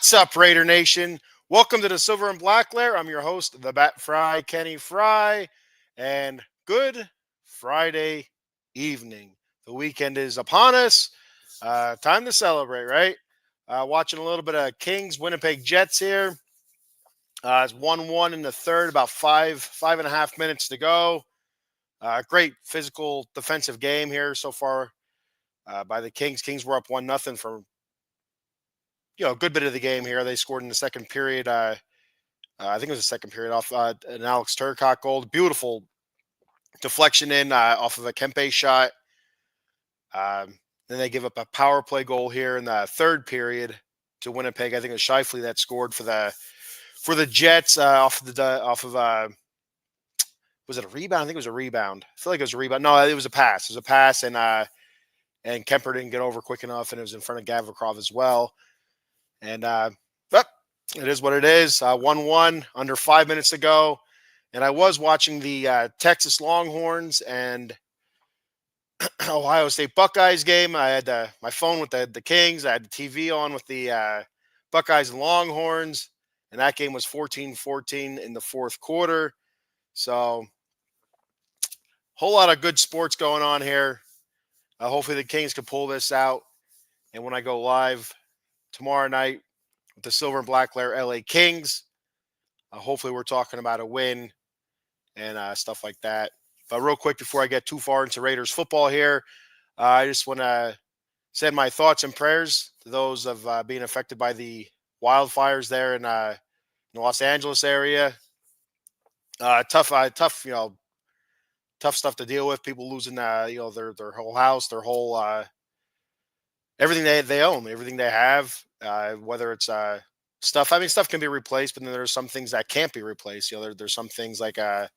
What's up, Raider Nation? Welcome to the Silver and Black Lair. I'm your host, the Bat Fry, Kenny Fry, and good Friday evening. The weekend is upon us. Time to celebrate, right? Watching a little bit of Kings, Winnipeg Jets here. It's 1-1 in the third, about 5.5 minutes to go. Great physical defensive game here so far by the Kings. Kings were up 1-0 for a good bit of the game here. They scored in the second period. I think it was the second period off an Alex Turcotte goal. Beautiful deflection in off of a Kempe shot. Then they give up a power play goal here in the third period to Winnipeg. I think it was Scheifele that scored for the Jets off of was it a rebound? I think it was a rebound. I feel like it was a rebound. No, it was a pass. It was a pass, and Kemper didn't get over quick enough, and it was in front of Gavrikov as well. And but it is what it is. 1-1 under 5 minutes to go. And I was watching the Texas Longhorns and Ohio State Buckeyes game. I had my phone with the Kings. I had the TV on with the Buckeyes and Longhorns. And that game was 14-14 in the fourth quarter. So whole lot of good sports going on here. Hopefully the Kings can pull this out. And when I go live tomorrow night with the Silver and Black Lair LA Kings, hopefully we're talking about a win and stuff like that. But real quick, before I get too far into Raiders football here, I just want to send my thoughts and prayers to those of being affected by the wildfires there in the Los Angeles area. Tough, tough stuff to deal with. People losing, their whole house, their whole everything they own, everything they have, whether it's stuff. I mean, stuff can be replaced, but then there's some things that can't be replaced. There's some things like that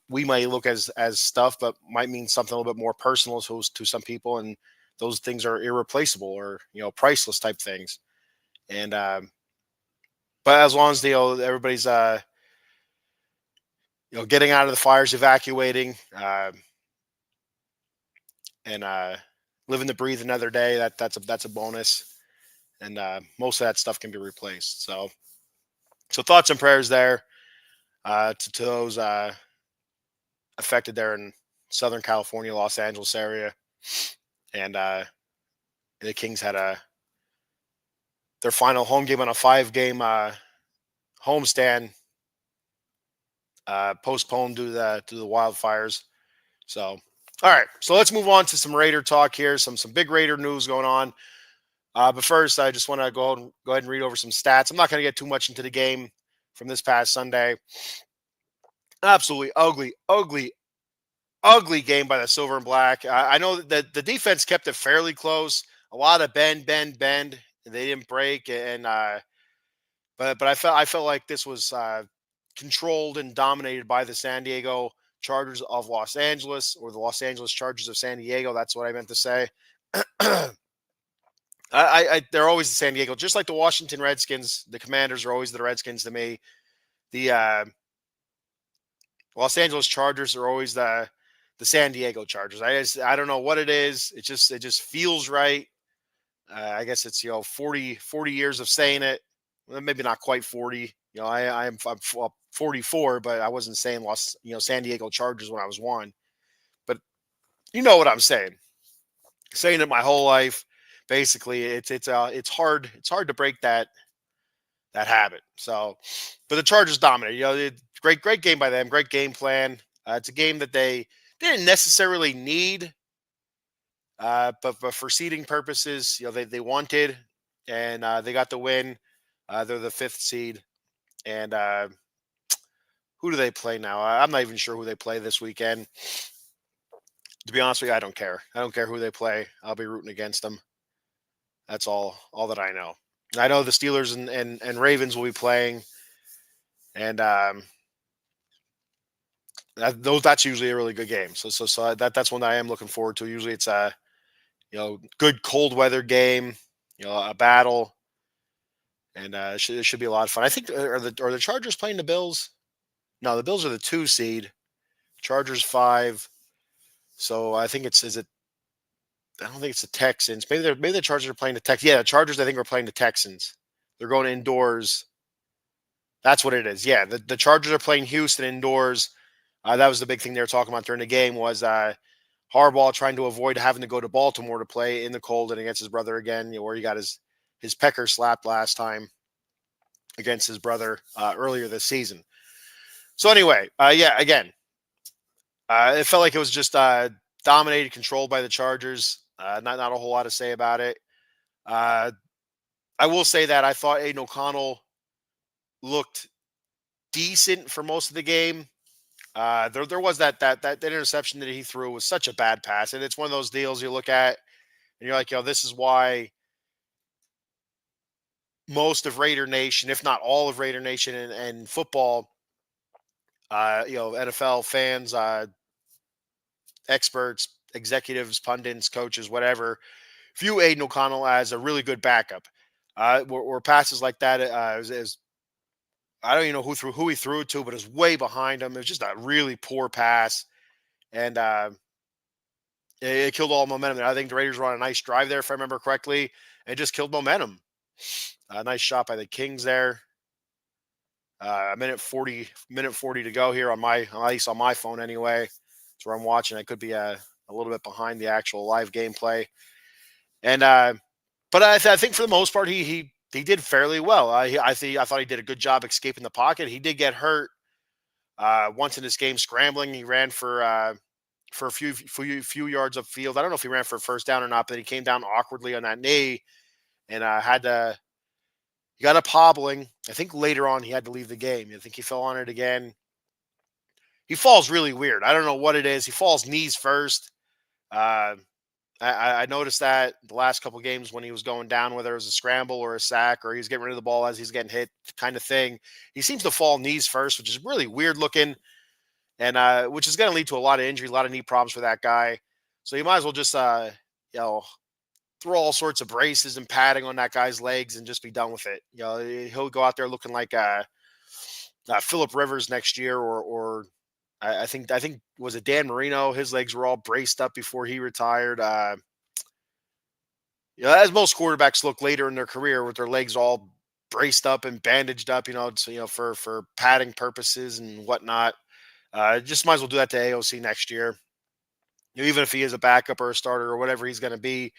we might look as stuff, but might mean something a little bit more personal to some people, and those things are irreplaceable or priceless type things. And but as long as everybody's getting out of the fires, evacuating, and living to breathe another day, that's a bonus. And most of that stuff can be replaced. So thoughts and prayers there to those affected there in Southern California, Los Angeles area. And the Kings had their final home game on a 5-game homestand postponed due to the wildfires. So, all right. So let's move on to some Raider talk here. Some big Raider news going on. But first, I just want to go ahead and read over some stats. I'm not going to get too much into the game from this past Sunday. Absolutely ugly game by the Silver and Black. I know that the defense kept it fairly close. A lot of bend. They didn't break, and but I felt like this was controlled and dominated by the San Diego Chargers of Los Angeles, or the Los Angeles Chargers of San Diego. That's what I meant to say. They're always the San Diego, just like the Washington Redskins. The Commanders are always the Redskins to me. The Los Angeles Chargers are always the San Diego Chargers. I don't know what it is. It just feels right. I guess it's 40 years of saying it. Well, maybe not quite 40. I'm 44, but I wasn't saying San Diego Chargers when I was 1. But you know what I'm saying. Saying it my whole life. Basically, it's hard to break that habit. So, but the Chargers dominate. Great game by them. Great game plan. It's a game that they didn't necessarily need, but for seeding purposes, they wanted, and they got the win. They're the 5th seed, and who do they play now? I'm not even sure who they play this weekend. To be honest with you, I don't care. I don't care who they play. I'll be rooting against them. That's all that I know. I know the Steelers and Ravens will be playing, and that's usually a really good game. So that's one that I am looking forward to. Usually it's a good cold weather game, a battle, and it should be a lot of fun. I think are the Chargers playing the Bills? No, the Bills are the 2 seed. Chargers 5. So I think I don't think it's the Texans. Maybe the Chargers are playing the Texans. Yeah, the Chargers I think are playing the Texans. They're going indoors. That's what it is. Yeah, the Chargers are playing Houston indoors. That was the big thing they were talking about during the game was Harbaugh trying to avoid having to go to Baltimore to play in the cold and against his brother again, where he got his pecker slapped last time against his brother earlier this season. So anyway, yeah, again, it felt like it was just dominated, controlled by the Chargers. Not a whole lot to say about it. Uh, I will say that I thought Aiden O'Connell looked decent for most of the game. There was that interception that he threw was such a bad pass, and it's one of those deals you look at and you're like, this is why most of Raider Nation, if not all of Raider Nation and football, NFL fans, experts, executives, pundits, coaches, whatever, view Aiden O'Connell as a really good backup. Where passes like that is I don't even know who he threw it to, but it was way behind him. It was just a really poor pass, and it killed all momentum. I think the Raiders were on a nice drive there, if I remember correctly, and it just killed momentum. A nice shot by the Kings there. A minute 40 to go here on at least on my phone anyway. That's where I'm watching. I could be a little bit behind the actual live gameplay, and but I think for the most part he did fairly well. I thought he did a good job escaping the pocket. He did get hurt once in this game scrambling. He ran for a few yards upfield. I don't know if he ran for a first down or not, but he came down awkwardly on that knee and he got up hobbling. I think later on he had to leave the game. I think he fell on it again. He falls really weird. I don't know what it is. He falls knees first. Uh, I noticed that the last couple games when he was going down, whether it was a scramble or a sack or he's getting rid of the ball as he's getting hit, kind of thing. He seems to fall knees first, which is really weird looking, and which is going to lead to a lot of injury, a lot of knee problems for that guy. So you might as well just throw all sorts of braces and padding on that guy's legs and just be done with it. He'll go out there looking like Philip Rivers next year, or I think was it Dan Marino? His legs were all braced up before he retired. As most quarterbacks look later in their career with their legs all braced up and bandaged up, so, for padding purposes and whatnot. Just might as well do that to AOC next year. Even if he is a backup or a starter or whatever he's going to be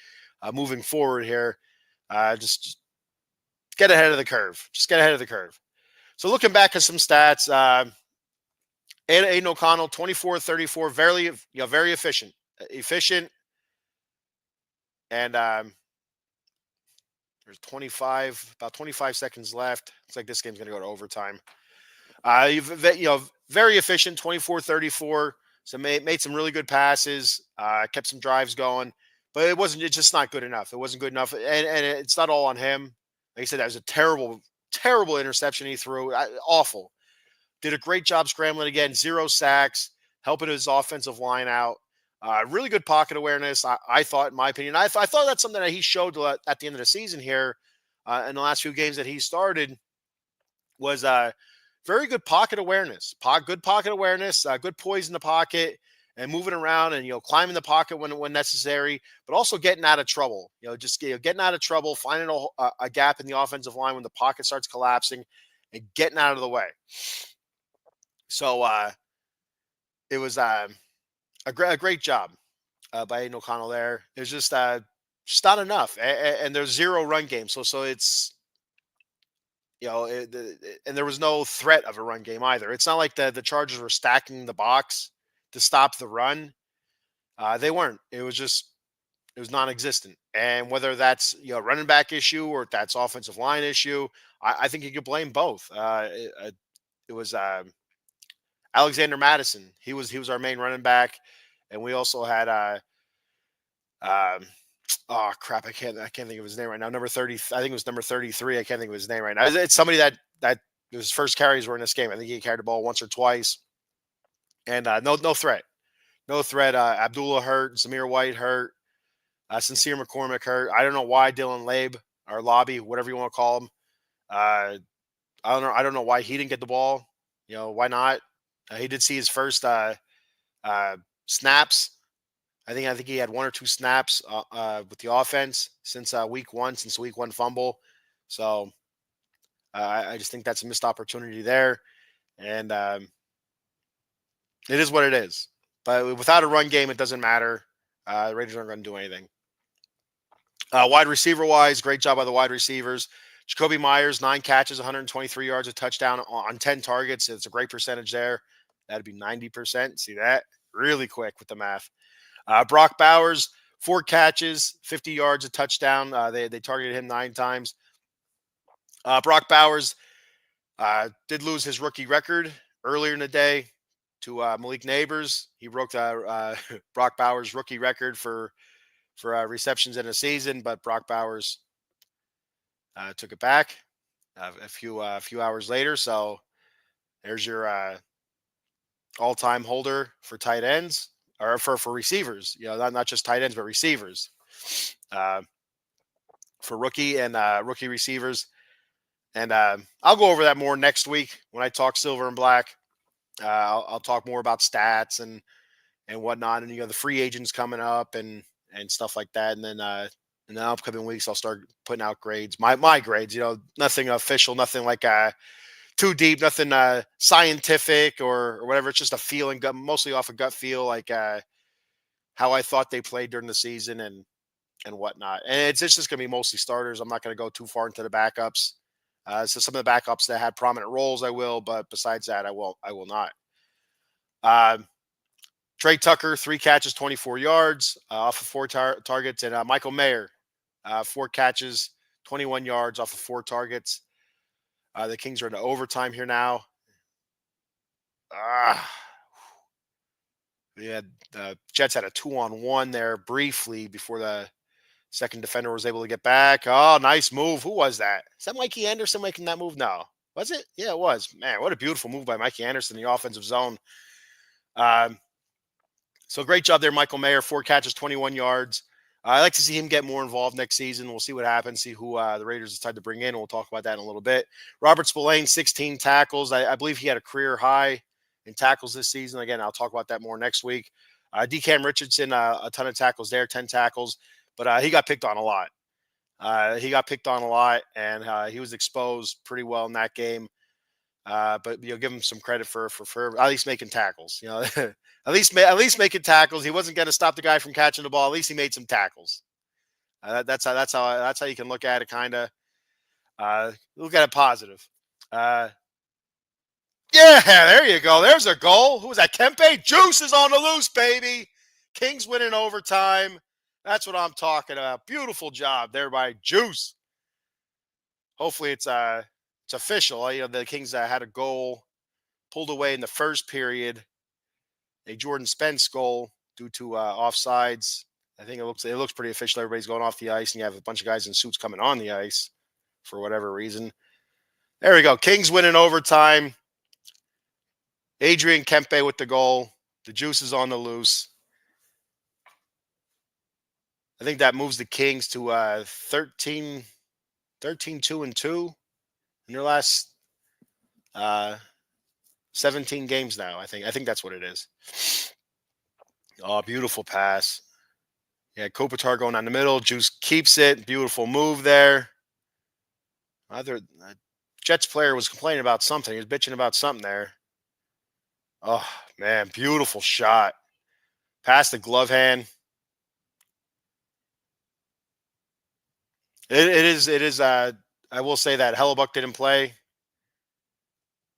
moving forward here, just get ahead of the curve. Just get ahead of the curve. So looking back at some stats, Aiden O'Connell, 24-34, very efficient. And there's about 25 seconds left. Looks like this game's going to go to overtime. Very efficient, 24-34. So made some really good passes, kept some drives going, but it's just not good enough. It wasn't good enough. And it's not all on him. Like I said, that was a terrible, terrible interception he threw. Awful. Did a great job scrambling again, 0 sacks, helping his offensive line out. Really good pocket awareness, I thought, in my opinion. I thought that's something that he showed at the end of the season here in the last few games that he started was very good pocket awareness, good pocket awareness, good poise in the pocket and moving around and, climbing the pocket when necessary, but also getting out of trouble, just getting out of trouble, finding a gap in the offensive line when the pocket starts collapsing and getting out of the way. So it was a great job by Aiden O'Connell there. It was just not enough. And there's 0 run game. So it's, and there was no threat of a run game either. It's not like the Chargers were stacking the box to stop the run. They weren't. It was non-existent. And whether that's running back issue or if that's offensive line issue, I think you could blame both. It was Alexander Madison. He was our main running back, and we also had um, oh crap, I can't think of his name right now. Number 30, I think it was number 33. I can't think of his name right now. It's somebody that his first carries were in this game. I think he carried the ball once or twice, and no threat, no threat. Abdullah hurt, Zamir White hurt, Sincere McCormick hurt. I don't know why Dylan Labe or Lobby, whatever you want to call him. I don't know why he didn't get the ball. Why not? He did see his first snaps. I think he had 1 or 2 snaps with the offense since week 1, since the week 1 fumble. So I just think that's a missed opportunity there, and it is what it is. But without a run game, it doesn't matter. The Raiders aren't going to do anything. Wide receiver wise, great job by the wide receivers. Jacoby Myers, 9 catches, 123 yards, a touchdown on 10 targets. It's a great percentage there. That'd be 90%. See that? Really quick with the math. Brock Bowers, 4 catches, 50 yards, a touchdown. They targeted him 9 times. Brock Bowers did lose his rookie record earlier in the day to Malik Neighbors. He broke Brock Bowers' rookie record for receptions in a season, but Brock Bowers took it back a few hours later. So there's your all-time holder for tight ends or for receivers. Not just tight ends, but receivers for rookie and rookie receivers. And I'll go over that more next week when I talk silver and black. I'll talk more about stats and whatnot, and the free agents coming up and stuff like that. And then in the upcoming weeks, I'll start putting out grades, my grades. Nothing official, nothing like too deep, nothing scientific or whatever. It's just a feeling, mostly off a gut feel, like how I thought they played during the season and whatnot. And it's just going to be mostly starters. I'm not going to go too far into the backups. So some of the backups that had prominent roles, I will, but besides that, I will not. Trey Tucker, 3 catches, 24 yards off of 4 targets, and Michael Mayer, 4 catches, 21 yards off of 4 targets. The Kings are into overtime here now. The Jets had a 2-on-1 there briefly before the second defender was able to get back. Oh, nice move. Who was that? Is that Mikey Anderson making that move? No. Was it? Yeah, it was. Man, what a beautiful move by Mikey Anderson in the offensive zone. So great job there, Michael Mayer. 4 catches, 21 yards. I'd like to see him get more involved next season. We'll see what happens, see who the Raiders decide to bring in. We'll talk about that in a little bit. Robert Spillane, 16 tackles. I believe he had a career high in tackles this season. Again, I'll talk about that more next week. DeCam Richardson, a ton of tackles there, 10 tackles. But he got picked on a lot. And he was exposed pretty well in that game. But give him some credit for at least making tackles. at least making tackles. He wasn't going to stop the guy from catching the ball. At least he made some tackles. That's how you can look at it. Kind of look at it positive. Yeah, there you go. There's a goal. Who was that? Kempe? Juice is on the loose, baby. Kings win in overtime. That's what I'm talking about. Beautiful job there by Juice. Hopefully it's official. The Kings had a goal pulled away in the first period, a Jordan Spence goal due to offsides. I think it looks pretty official. Everybody's going off the ice, and you have a bunch of guys in suits coming on the ice for whatever reason. There we go. Kings win in overtime. Adrian Kempe with the goal. The Juice is on the loose. I think that moves the Kings to 13-2-2 in their last 17 games now. I think that's what it is. Oh, beautiful pass. Yeah, Kopitar going down the middle. Juice keeps it. Beautiful move there. Jets player was complaining about something. He was bitching about something there. Oh, man, beautiful shot. Past the glove hand. It is. I will say that Hellebuck didn't play.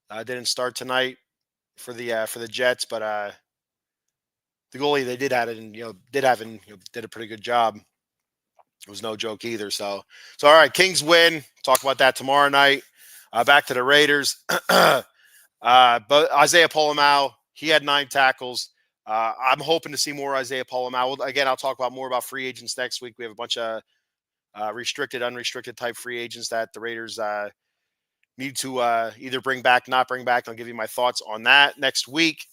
Didn't start tonight for the Jets, but the goalie they did have it, and did a pretty good job. It was no joke either. So all right, Kings win. Talk about that tomorrow night. Back to the Raiders. But Isaiah Polamau, he had 9 tackles. I'm hoping to see more Isaiah Polamau. Again, I'll talk about more about free agents next week. We have a bunch of restricted, unrestricted type free agents that the Raiders need to either bring back, not bring back. I'll give you my thoughts on that next week.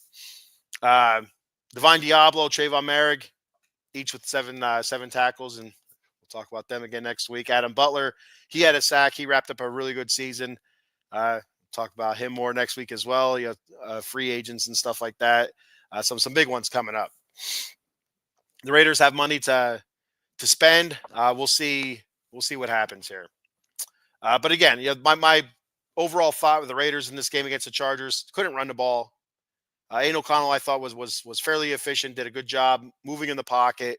Divine Diablo, Trayvon Merrick, each with seven tackles, and we'll talk about them again next week. Adam Butler, he had a sack. He wrapped up a really good season. Talk about him more next week as well. You have free agents and stuff like that. Some big ones coming up. The Raiders have money to spend. We'll see what happens here. But again, my overall thought with the Raiders in this game against the Chargers, couldn't run the ball. Aiden O'Connell, I thought was fairly efficient, did a good job moving in the pocket.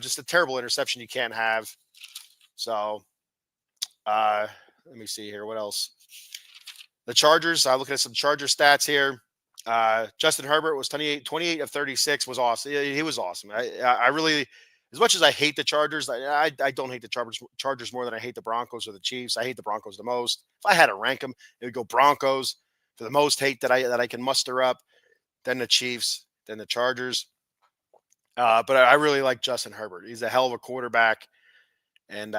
Just a terrible interception you can't have. So let me see here. What else? The Chargers, looking at some Charger stats here. Justin Herbert was 28 of 36, was awesome. He was awesome. I really, as much as I hate the Chargers, I don't hate the Chargers more than I hate the Broncos or the Chiefs. I hate the Broncos the most. If I had to rank them, it would go Broncos for the most hate that I can muster up, then the Chiefs, then the Chargers. But I really like Justin Herbert. He's a hell of a quarterback, and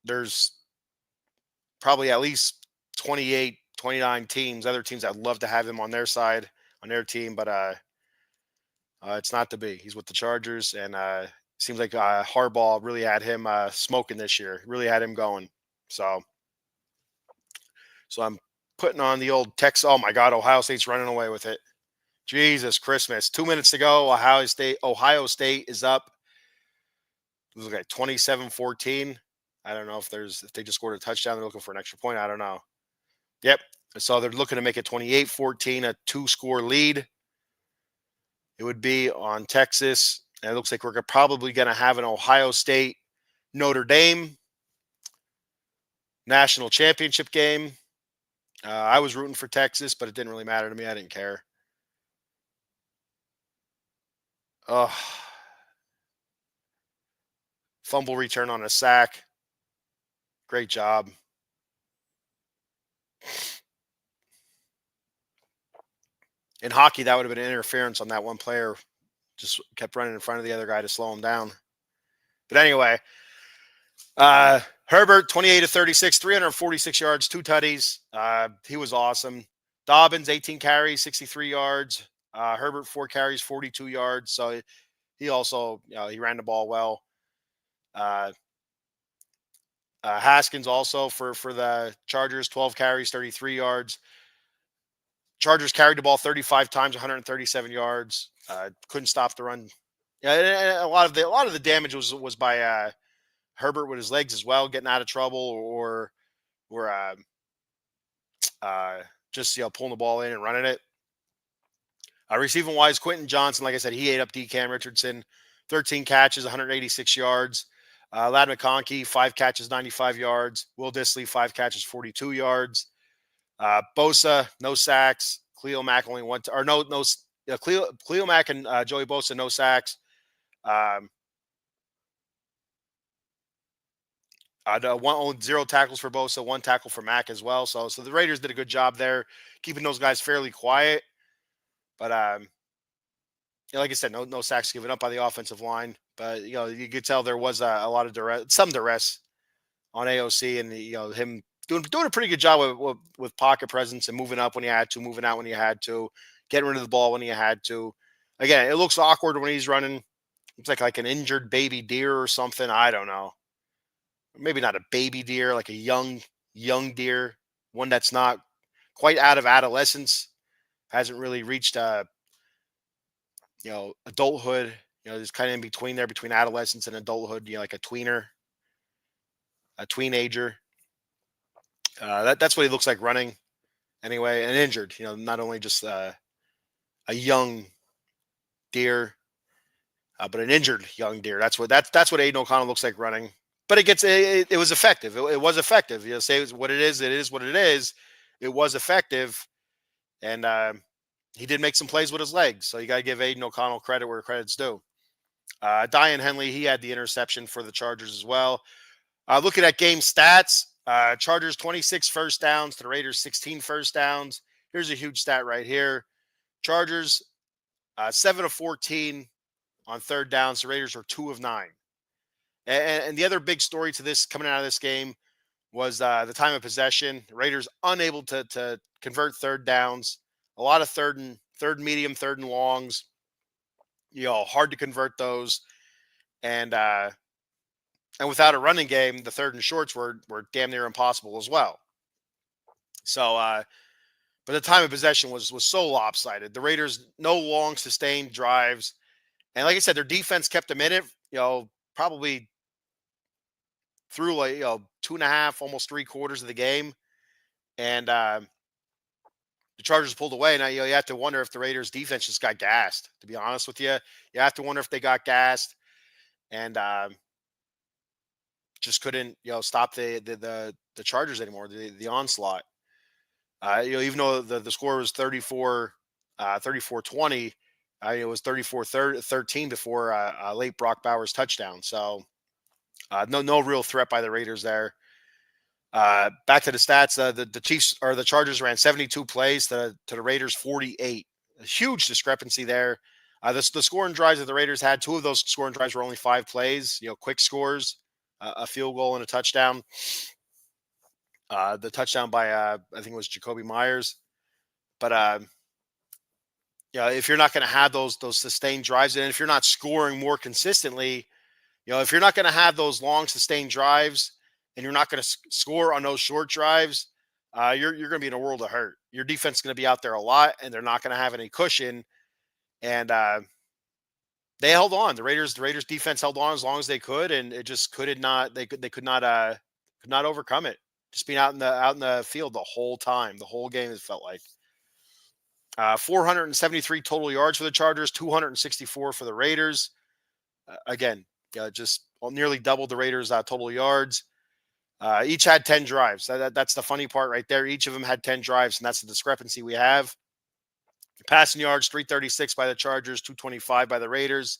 there's probably at least 28, 29 teams, other teams that would love to have him on their side, on their team, but it's not to be. He's with the Chargers, and seems like Harbaugh really had him smoking this year, really had him going. So I'm putting on the old Texas. Oh my God, Ohio State's running away with it. Jesus Christmas. 2 minutes to go. Ohio State is up. It was like 27-14. I don't know if they just scored a touchdown. They're looking for an extra point. I don't know. Yep. So they're looking to make it 28-14, a 2-score lead. It would be on Texas. And it looks like we're probably going to have an Ohio State Notre Dame national championship game. I was rooting for Texas, but it didn't really matter to me. I didn't care. Fumble return on a sack. Great job. In hockey, that would have been interference on that one player. Just kept running in front of the other guy to slow him down. But anyway, Herbert, 28 of 36, 346 yards, 2 tutties. He was awesome. Dobbins, 18 carries, 63 yards. Herbert, 4 carries, 42 yards. So he also, he ran the ball well. Haskins also for the Chargers, 12 carries, 33 yards. Chargers carried the ball 35 times, 137 yards. Couldn't stop the run. Yeah, a lot of the damage was by Herbert with his legs as well, getting out of trouble or just pulling the ball in and running it. Receiving wise, Quentin Johnson, like I said, he ate up Cam Richardson, 13 catches, 186 yards. Ladd McConkey, 5 catches, 95 yards. Will Dissly, 5 catches, 42 yards. Bosa, no sacks. Cleo Mack only one, Cleo Mack and Joey Bosa, no sacks. Only 0 tackles for Bosa, 1 tackle for Mack as well. So the Raiders did a good job there, keeping those guys fairly quiet. But like I said, no sacks given up by the offensive line. But you could tell there was a lot of some duress on AOC, and him doing a pretty good job with pocket presence and moving up when he had to, moving out when he had to, getting rid of the ball when he had to. Again, it looks awkward when he's running. It's like an injured baby deer or something. I don't know. Maybe not a baby deer, like a young deer, one that's not quite out of adolescence, hasn't really reached adulthood. There's kind of in between there, between adolescence and adulthood. Like a tweener, a teenager. That's what he looks like running. Anyway, and injured. Not only just a young deer, but an injured young deer. That's what Aiden O'Connell looks like running. But it was effective. It was effective. Say what it is. It is what it is. It was effective, and he did make some plays with his legs. So you got to give Aiden O'Connell credit where credit's due. Diane Henley, he had the interception for the Chargers as well. Looking at game stats, Chargers 26 first downs to the Raiders 16 first downs. Here's a huge stat right here. Chargers 7 of 14 on third downs. The Raiders are 2 of 9. And the other big story to this coming out of this game was the time of possession. The Raiders unable to convert third downs. A lot of third and medium, third and longs. Hard to convert those. And without a running game, the third and shorts were damn near impossible as well. So, but the time of possession was so lopsided. The Raiders, no long sustained drives. And like I said, their defense kept them in it, probably through 2.5, almost 3 quarters of the game. and the Chargers pulled away. Now you have to wonder if the Raiders defense just got gassed. To be honest with you, you have to wonder if they got gassed and just couldn't stop the Chargers anymore. The onslaught. Even though the score was 34-20, it was 34-13 before a late Brock Bowers touchdown. So no real threat by the Raiders there. Back to the stats. The Chiefs or the Chargers ran 72 plays to the Raiders 48. A huge discrepancy there. The scoring drives that the Raiders had, two of those scoring drives were only 5 plays. Quick scores, a field goal and a touchdown. The touchdown by I think it was Jacoby Myers. But if you're not going to have those sustained drives, and if you're not scoring more consistently, if you're not going to have those long sustained drives, and you're not going to score on those short drives, you're going to be in a world of hurt. Your defense is going to be out there a lot, and they're not going to have any cushion. And they held on. The Raiders defense held on as long as they could, and it just could not. They could not overcome it. Just being out in the field the whole time, the whole game. It felt like 473 total yards for the Chargers, 264 for the Raiders. Again, just nearly doubled the Raiders' total yards. Each had 10 drives. That's the funny part right there. Each of them had 10 drives, and that's the discrepancy we have. Passing yards, 336 by the Chargers, 225 by the Raiders.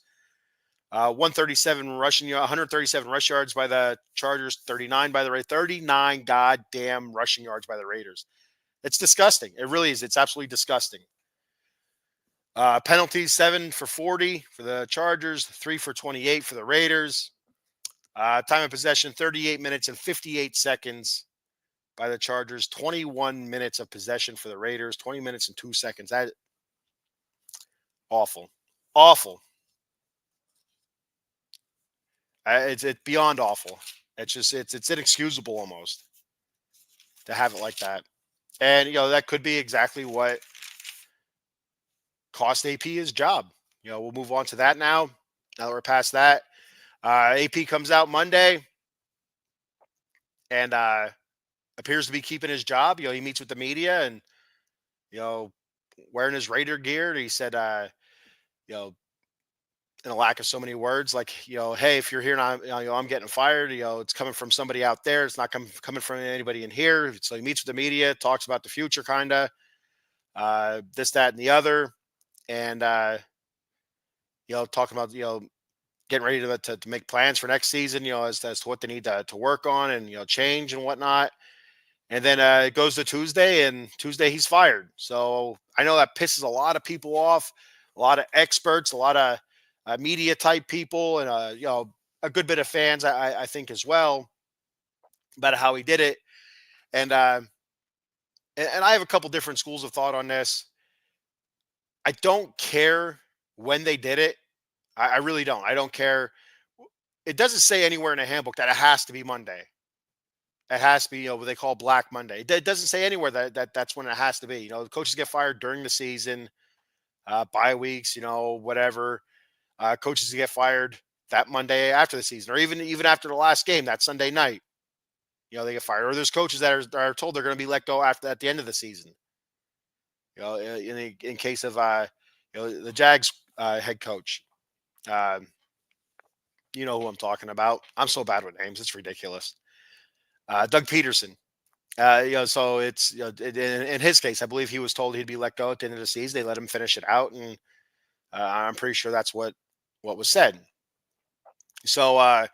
137 rush yards by the Chargers, 39 by the Raiders. 39 goddamn rushing yards by the Raiders. It's disgusting. It really is. It's absolutely disgusting. Penalties, 7 for 40 for the Chargers, 3 for 28 for the Raiders. Time of possession, 38 minutes and 58 seconds by the Chargers. 21 minutes of possession for the Raiders. 20 minutes and 2 seconds. That awful. Awful. It's beyond awful. It's inexcusable almost to have it like that. And, that could be exactly what cost AP his job. We'll move on to that now. Now that we're past that. AP comes out Monday and appears to be keeping his job. He meets with the media and, wearing his Raider gear. He said, in a lack of so many words, like, hey, if you're here now, I'm getting fired. It's coming from somebody out there. It's not coming from anybody in here. So he meets with the media, talks about the future, kind of this, that, and the other. And, talking about, getting ready to make plans for next season, as to what they need to work on and, change and whatnot. And then it goes to Tuesday, and Tuesday he's fired. So I know that pisses a lot of people off, a lot of experts, a lot of media type people, and a good bit of fans, I think, as well, about how he did it. And I have a couple different schools of thought on this. I don't care when they did it. I really don't. I don't care. It doesn't say anywhere in the handbook that it has to be Monday. It has to be, what they call Black Monday. It doesn't say anywhere that's when it has to be. The coaches get fired during the season, bye weeks, whatever. Coaches get fired that Monday after the season, or even after the last game, that Sunday night. They get fired. Or there's coaches that are told they're going to be let go at the end of the season. In case of the Jags head coach. You know who I'm talking about. I'm so bad with names; it's ridiculous. Doug Peterson. So it's in his case, I believe he was told he'd be let go at the end of the season. They let him finish it out, and I'm pretty sure that's what was said. So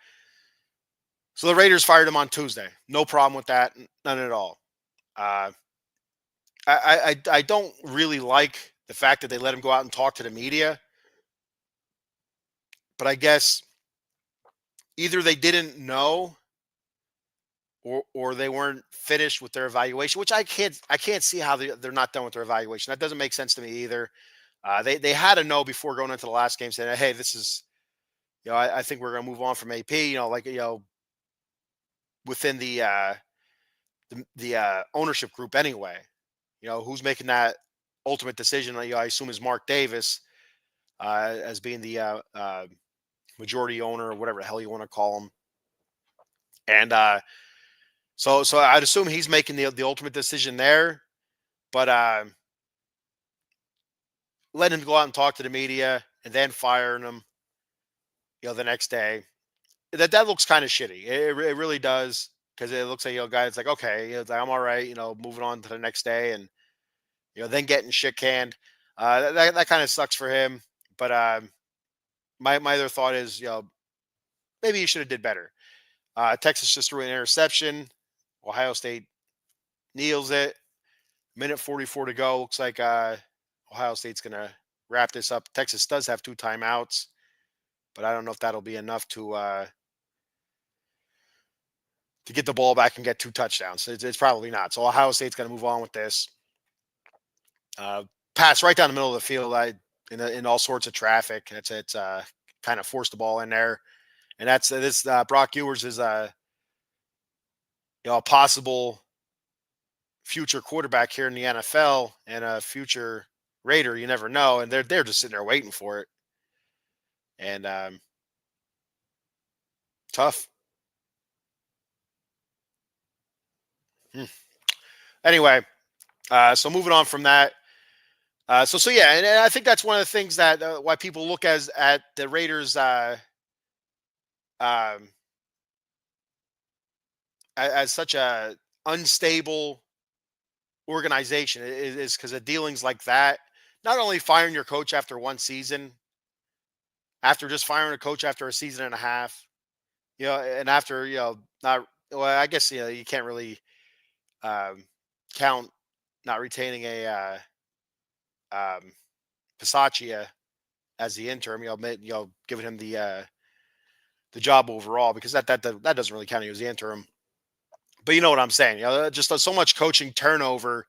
so the Raiders fired him on Tuesday. No problem with that. None at all. I don't really like the fact that they let him go out and talk to the media. But I guess either they didn't know or they weren't finished with their evaluation, which I can't see how they're not done with their evaluation. That doesn't make sense to me either. They had to know before going into the last game, saying, hey, this is, I think we're going to move on from AP, within the ownership group anyway. Who's making that ultimate decision? I assume is Mark Davis as being the majority owner or whatever the hell you want to call him. And So I'd assume he's making the ultimate decision there. But letting him go out and talk to the media and then firing him, the next day, that looks kind of shitty. It really does, because it looks like, guys like, okay, it's like, I'm all right, moving on to the next day, and then getting shit canned. That kind of sucks for him. But my other thought is, maybe he should have did better. Texas just threw an interception. Ohio State kneels it. Minute 44 to go. Looks like Ohio State's gonna wrap this up. Texas does have 2 timeouts, but I don't know if that'll be enough to get the ball back and get 2 touchdowns. It's probably not. So Ohio State's gonna move on with this. Uh, Pass right down the middle of the field. In all sorts of traffic. It's kind of forced the ball in there, and that's this Brock Ewers is a possible future quarterback here in the NFL and a future Raider. You never know, and they're just sitting there waiting for it, and tough. Hmm. Anyway, so moving on from that. So yeah, and I think that's one of the things that why people look at the Raiders um, as such a unstable organization is because of dealings like that. Not only firing your coach after one season, after just firing a coach after a season and a half, and after not well, I guess you can't really um, count not retaining a um, Pisaccia as the interim, giving him the job overall, because that doesn't really count as the interim. But you know what I'm saying? Just so much coaching turnover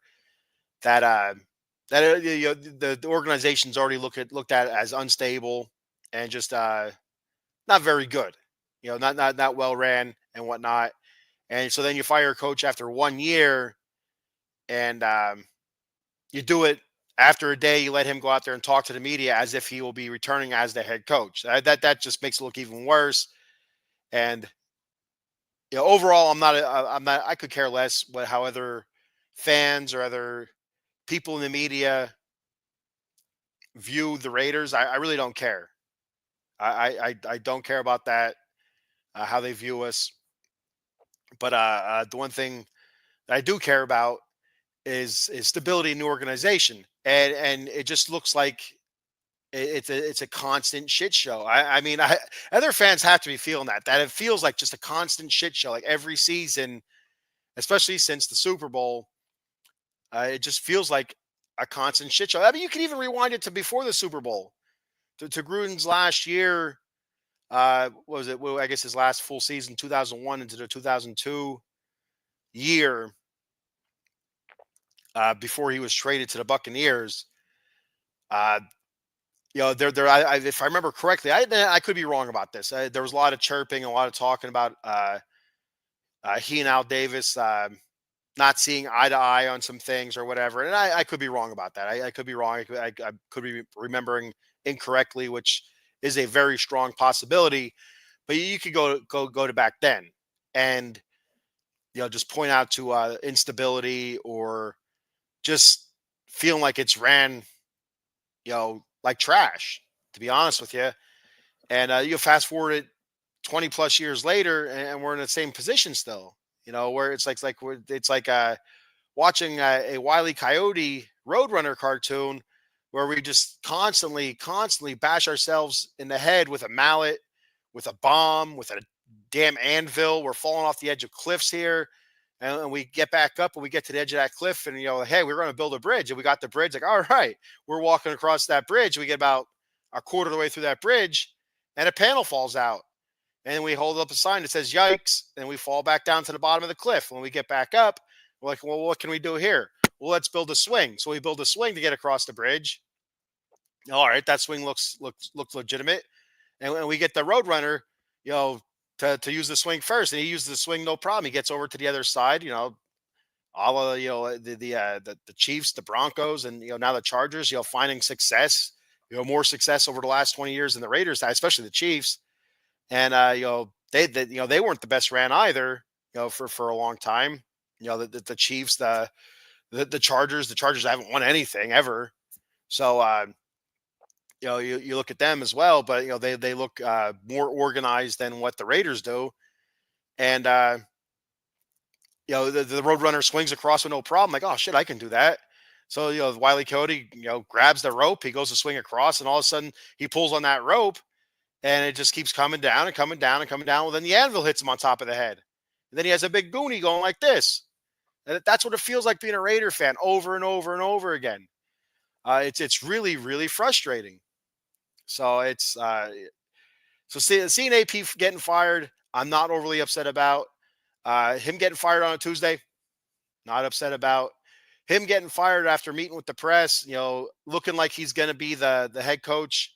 that the organization's already looked at as unstable and just not very good. Not well ran and whatnot. And so then you fire a coach after 1 year, and you do it after a day. You let him go out there and talk to the media as if he will be returning as the head coach. That just makes it look even worse. And overall, I'm not. I could care less how other fans or other people in the media view the Raiders. I really don't care. I don't care about that. How they view us. But the one thing that I do care about is stability in the organization, and it just looks like it's a constant shit show. I mean, other fans have to be feeling that it feels like just a constant shit show, like every season, especially since the Super Bowl. It just feels like a constant shit show. I mean, you can even rewind it to before the Super Bowl, to Gruden's last year. What was it? Well, I guess his last full season, 2001 into the 2002 year, before he was traded to the Buccaneers. Uh, if I remember correctly, I could be wrong about this. There was a lot of chirping, a lot of talking about he and Al Davis not seeing eye to eye on some things or whatever. And I could be wrong about that. I could be wrong. I could be remembering incorrectly, which is a very strong possibility. But you could go to back then, and just point out to instability, or just feeling like it's ran, like trash, to be honest with you. And you fast forward it 20 plus years later, and we're in the same position still. Where it's like watching a Wile E. Coyote Roadrunner cartoon, where we just constantly bash ourselves in the head with a mallet, with a bomb, with a damn anvil. We're falling off the edge of cliffs here. And we get back up and we get to the edge of that cliff, and hey, we're going to build a bridge. And we got the bridge. Like, all right, we're walking across that bridge. We get about a quarter of the way through that bridge, and a panel falls out. And we hold up a sign that says "Yikes!" and we fall back down to the bottom of the cliff. When we get back up, we're like, well, what can we do here? Well, let's build a swing. So we build a swing to get across the bridge. All right, that swing looks legitimate, and we get the Roadrunner, to use the swing first, and he uses the swing no problem. He gets over to the other side, all of the Chiefs, the Broncos, and now the Chargers, finding success, more success over the last 20 years than the Raiders, especially the Chiefs. And they weren't the best ran either. for a long time. The Chiefs, the Chargers, the Chargers haven't won anything ever. So you look at them as well, but they look more organized than what the Raiders do, and the Roadrunner swings across with no problem. Like, oh shit, I can do that. So Wiley Coyote grabs the rope, he goes to swing across, and all of a sudden he pulls on that rope, and it just keeps coming down and coming down and coming down. Well, then the anvil hits him on top of the head, and then he has a big goonie going like this. And that's what it feels like being a Raider fan over and over and over again. It's really really frustrating. So seeing AP getting fired, I'm not overly upset about. Him getting fired on a Tuesday, not upset about. Him getting fired after meeting with the press, looking like he's going to be the head coach,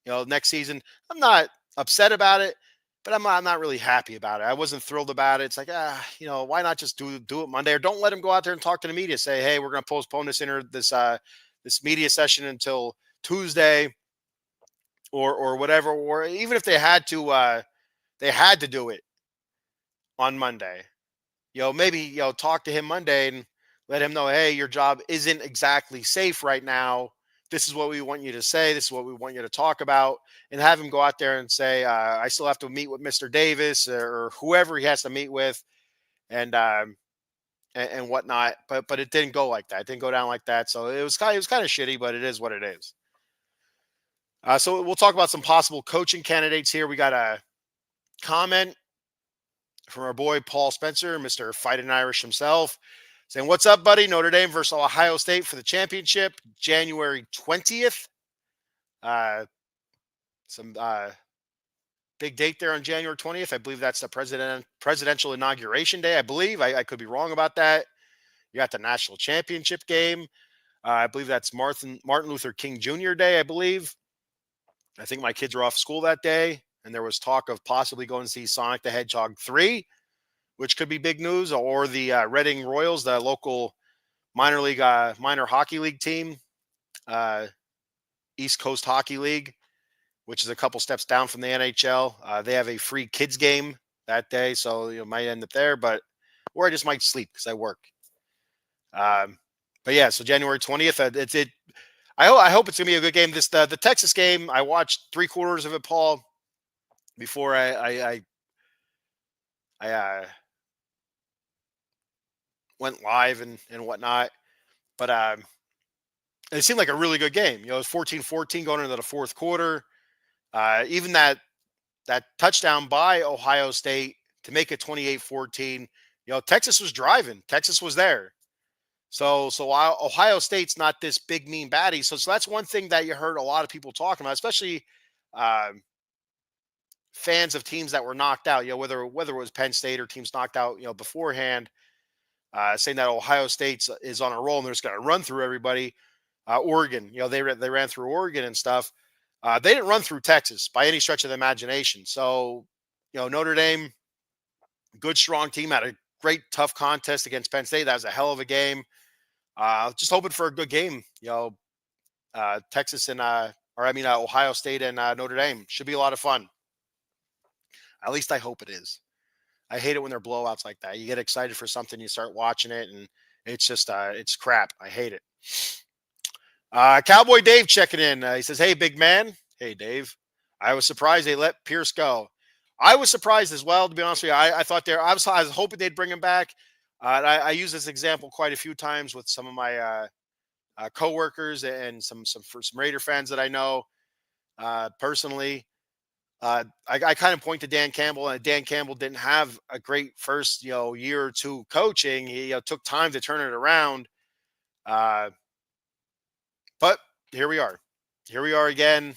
next season. I'm not upset about it, but I'm not really happy about it. I wasn't thrilled about it. It's like, why not just do it Monday, or don't let him go out there and talk to the media. Say, hey, we're going to postpone this media session until Tuesday, or whatever. Or even if they had to do it on Monday. Maybe talk to him Monday and let him know, hey, your job isn't exactly safe right now. This is what we want you to say. This is what we want you to talk about, and have him go out there and say, I still have to meet with Mr. Davis or whoever he has to meet with, and whatnot. But it didn't go like that. It didn't go down like that. So it was kind of shitty, but it is what it is. So we'll talk about some possible coaching candidates here. We got a comment from our boy Paul Spencer, Mr. Fighting Irish himself, saying, "What's up, buddy? Notre Dame versus Ohio State for the championship, January 20th. Some big date there on January 20th. I believe that's the presidential inauguration day. I believe. I could be wrong about that. You got the national championship game. I believe that's Martin Luther King Jr. Day, I believe. I think my kids are off school that day, and there was talk of possibly going to see Sonic the Hedgehog 3, which could be big news, or the Reading Royals, the local minor hockey league team, East Coast Hockey League, which is a couple steps down from the NHL. They have a free kids game that day, so might end up there, or I just might sleep because I work. But yeah, so January 20th, I hope it's gonna be a good game. The Texas game, I watched 3/4 of it, Paul, before I went live and whatnot. But it seemed like a really good game. It was 14-14 going into the fourth quarter. Even that touchdown by Ohio State to make it 28-14. Texas was driving. Texas was there. So while Ohio State's not this big mean baddie, so that's one thing that you heard a lot of people talking about, especially fans of teams that were knocked out. Whether it was Penn State or teams knocked out, beforehand, saying that Ohio State is on a roll and they're just going to run through everybody. Oregon, they ran through Oregon and stuff. They didn't run through Texas by any stretch of the imagination. So, Notre Dame, good strong team, had a great tough contest against Penn State. That was a hell of a game. Just hoping for a good game. Texas and Ohio State and Notre Dame should be a lot of fun. At least I hope it is. I hate it when they're blowouts like that. You get excited for something, you start watching it, and it's just it's crap. I hate it. Cowboy Dave checking in. He says, "Hey, big man." Hey, Dave. I was surprised they let Pierce go. I was surprised as well, to be honest with you. I thought I was hoping they'd bring him back. I use this example quite a few times with some of my coworkers and some Raider fans that I know personally. I kind of point to Dan Campbell, and Dan Campbell didn't have a great first year or two coaching. He took time to turn it around, but here we are. Here we are again.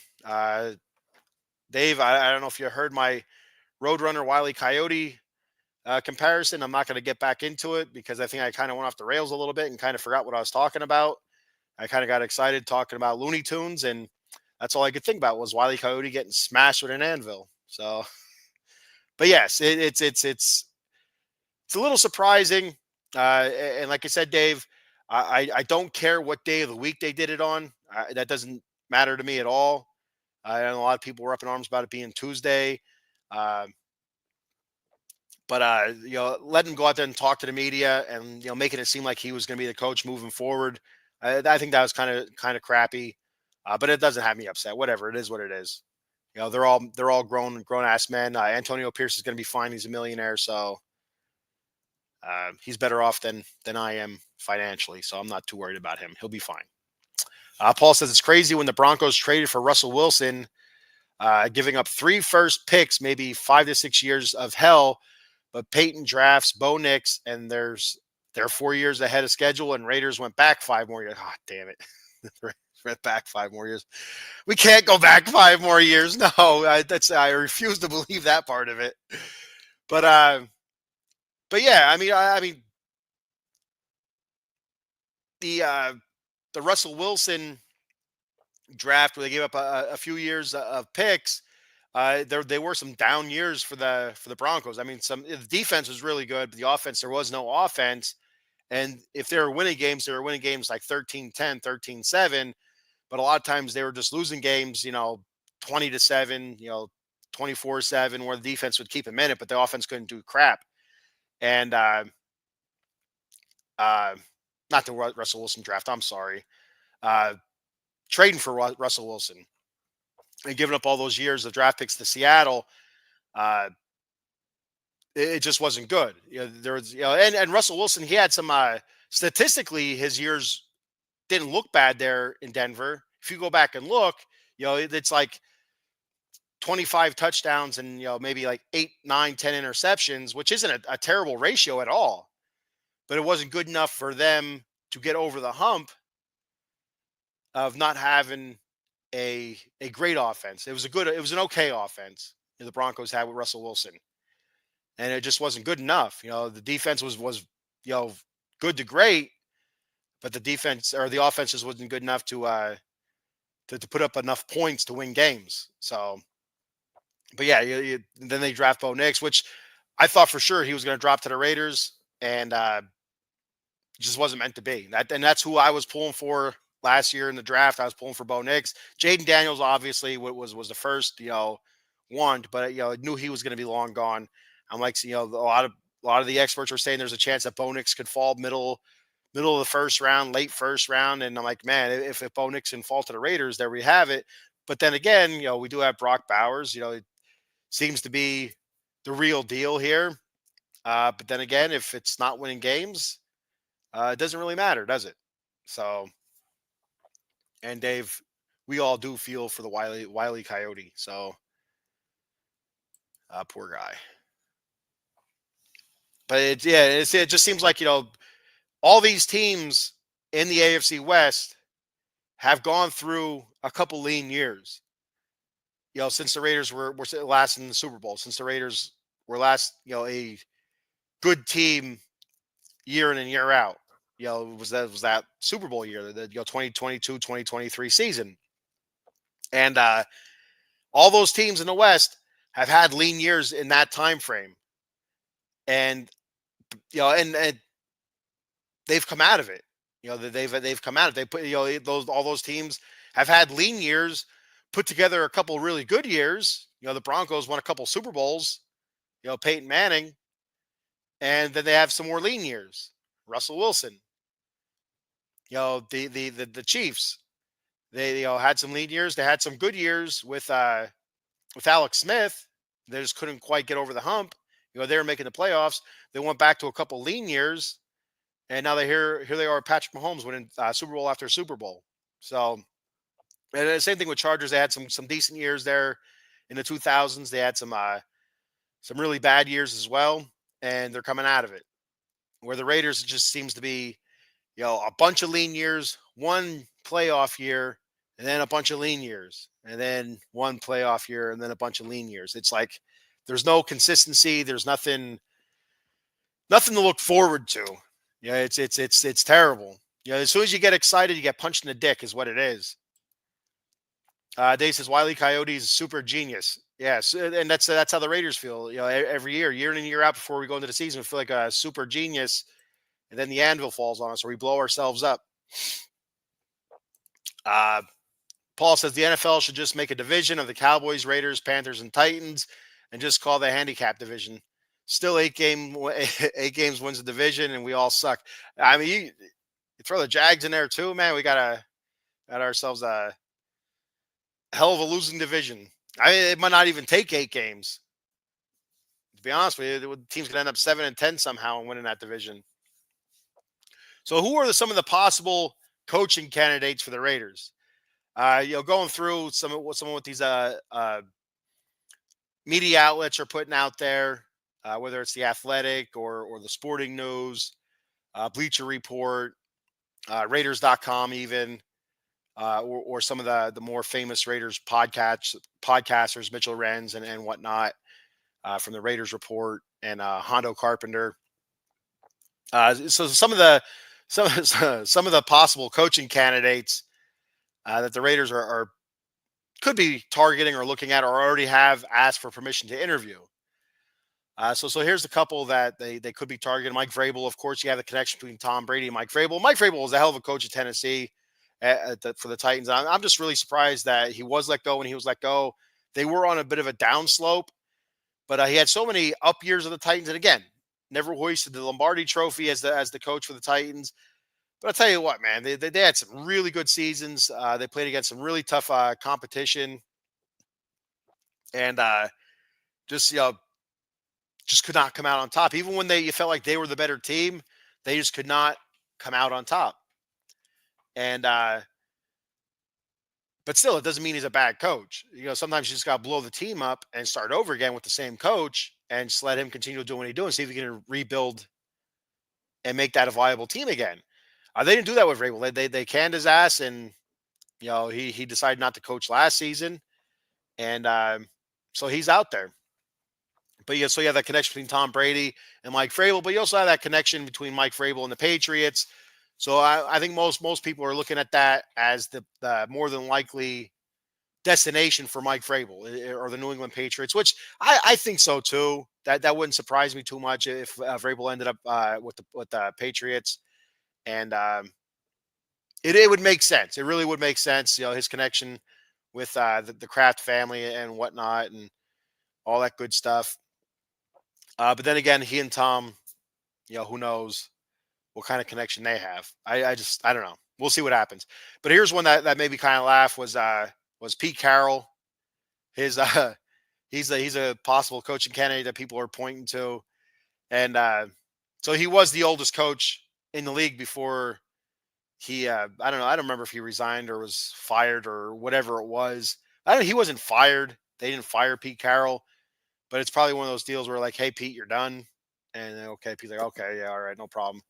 Dave, I don't know if you heard my Roadrunner Wile Coyote comparison. I'm not going to get back into it because I think I kind of went off the rails a little bit and kind of forgot what I was talking about. I kind of got excited talking about Looney Tunes, and that's all I could think about was Wile E. Coyote getting smashed with an anvil. So, but yes, it's a little surprising. And like I said, Dave, I don't care what day of the week they did it on. That doesn't matter to me at all. I know a lot of people were up in arms about it being Tuesday. But let him go out there and talk to the media, and making it seem like he was going to be the coach moving forward. I think that was kind of crappy. But it doesn't have me upset. Whatever, it is what it is. They're all grown ass men. Antonio Pierce is going to be fine. He's a millionaire, so he's better off than I am financially. So I'm not too worried about him. He'll be fine. Paul says it's crazy when the Broncos traded for Russell Wilson, giving up 3 first picks, maybe 5 to 6 years of hell. But Peyton drafts Bo Nix, and they're 4 years ahead of schedule, and Raiders went back 5 more years. Oh, damn it. Went back 5 more years. We can't go back 5 more years. No, I refuse to believe that part of it. But yeah, I mean the Russell Wilson draft where they gave up a few years of picks. There were some down years for the Broncos. I mean, the defense was really good, but the offense, there was no offense. And if they were winning games, they were winning games like 13-10, 13-7. But a lot of times they were just losing games, 20-7, 24-7, where the defense would keep them in it, but the offense couldn't do crap. And uh, not the Russell Wilson draft. I'm sorry. Uh, Trading for Russell Wilson and giving up all those years of draft picks to Seattle, uh, it just wasn't good. There was, and Russell Wilson, he had some statistically, his years didn't look bad there in Denver. If you go back and look, it's like 25 touchdowns and maybe like 8, 9, 10 interceptions, which isn't a terrible ratio at all. But it wasn't good enough for them to get over the hump of not having a great offense. It was an okay offense the Broncos had with Russell Wilson, and it just wasn't good enough. The defense was good to great, but the defense or the offense just wasn't good enough to put up enough points to win games. So, but yeah, then they draft Bo Nix, which I thought for sure he was going to drop to the Raiders, and just wasn't meant to be. That's who I was pulling for last year in the draft. I was pulling for Bo Nix. Jaden Daniels obviously was the first one, but I knew he was going to be long gone. I'm like, a lot of the experts were saying there's a chance that Bo Nix could fall middle of the first round, late first round, and I'm like, man, if Bo Nix can fall to the Raiders, there we have it. But then again, we do have Brock Bowers. It seems to be the real deal here. But then again, if it's not winning games, it doesn't really matter, does it? So, and Dave, we all do feel for the Wiley Coyote. So, poor guy. But it just seems like all these teams in the AFC West have gone through a couple lean years. Since the Raiders were last in the Super Bowl, since the Raiders were last, a good team year in and year out. Was that Super Bowl year, the 2022, 2023 season. And all those teams in the West have had lean years in that time frame. And and they've come out of it. They've come out of it. They put all those teams have had lean years, put together a couple really good years. The Broncos won a couple Super Bowls, Peyton Manning, and then they have some more lean years. Russell Wilson, the Chiefs, they had some lean years. They had some good years with Alex Smith. They just couldn't quite get over the hump. They were making the playoffs. They went back to a couple lean years, and now here they are, Patrick Mahomes winning Super Bowl after Super Bowl. So, and the same thing with Chargers. They had some decent years there in the 2000s. They had some really bad years as well, and they're coming out of it. Where the Raiders, it just seems to be, a bunch of lean years, one playoff year, and then a bunch of lean years, and then one playoff year, and then a bunch of lean years. It's like there's no consistency. There's nothing to look forward to. It's terrible. As soon as you get excited, you get punched in the dick, is what it is. Dave says Wiley Coyote is a super genius. Yes, and that's how the Raiders feel. Every year in and year out, before we go into the season, we feel like a super genius, and then the anvil falls on us, or we blow ourselves up. Paul says the NFL should just make a division of the Cowboys, Raiders, Panthers, and Titans, and just call the handicap division. Still 8 games wins the division, and we all suck. I mean, you throw the Jags in there too, man. We got ourselves a hell of a losing division. It might not even take 8 games. To be honest with you, the team's gonna end up 7-10 somehow and winning that division. So, who are some of the possible coaching candidates for the Raiders? Going through some of what these media outlets are putting out there, whether it's the Athletic or the Sporting News, Bleacher Report, Raiders.com, even, or some of the more famous Raiders podcasters, Mitchell Renz and whatnot, from the Raiders Report and Hondo Carpenter. So some of the possible coaching candidates that the Raiders are could be targeting or looking at, or already have asked for permission to interview. So here's a couple that they could be targeting. Mike Vrabel, of course. You have the connection between Tom Brady and Mike Vrabel. Mike Vrabel was a hell of a coach at Tennessee for the Titans. I'm just really surprised that he was let go when he was let go. They were on a bit of a downslope, but he had so many up years of the Titans. And again, never hoisted the Lombardi Trophy as the coach for the Titans. But I'll tell you what, man, they had some really good seasons. They played against some really tough competition, and just just could not come out on top. Even when you felt like they were the better team, they just could not come out on top. And but still, it doesn't mean he's a bad coach. Sometimes you just got to blow the team up and start over again with the same coach, and just let him continue doing what he's doing. See if he can rebuild and make that a viable team again. They didn't do that with Vrabel. They canned his ass, and he decided not to coach last season, and so he's out there. But so you have that connection between Tom Brady and Mike Vrabel, but you also have that connection between Mike Vrabel and the Patriots. So I think most people are looking at that as the more than likely destination for Mike Vrabel or the New England Patriots, which I think so too. That wouldn't surprise me too much if Vrabel ended up with the Patriots, and it would make sense. It really would make sense. His connection with the Kraft family and whatnot, and all that good stuff. But then again, he and Tom, who knows what kind of connection they have. I don't know. We'll see what happens. But here's one that made me kind of laugh was Pete Carroll. His he's a possible coaching candidate that people are pointing to, and so he was the oldest coach in the league before he. I don't know. I don't remember if he resigned or was fired or whatever it was. I don't. He wasn't fired. They didn't fire Pete Carroll. But it's probably one of those deals where like, hey, Pete, you're done. And then, okay, Pete's like, okay, yeah, all right, no problem.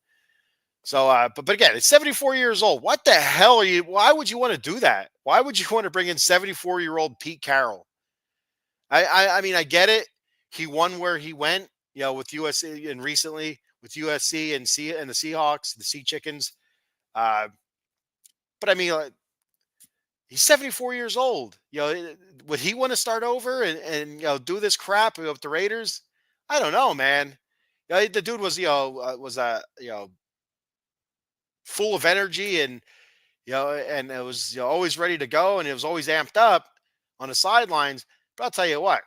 So, but again, it's 74 years old. What the hell are you? Why would you want to do that? Why would you want to bring in 74-year-old Pete Carroll? I mean, I get it. He won where he went, with USC and recently with USC and the Seahawks, the Sea Chickens. But I mean, he's 74 years old. Would he want to start over and do this crap with the Raiders? I don't know, man. The dude was full of energy, and it was always ready to go, and it was always amped up on the sidelines. But I'll tell you what,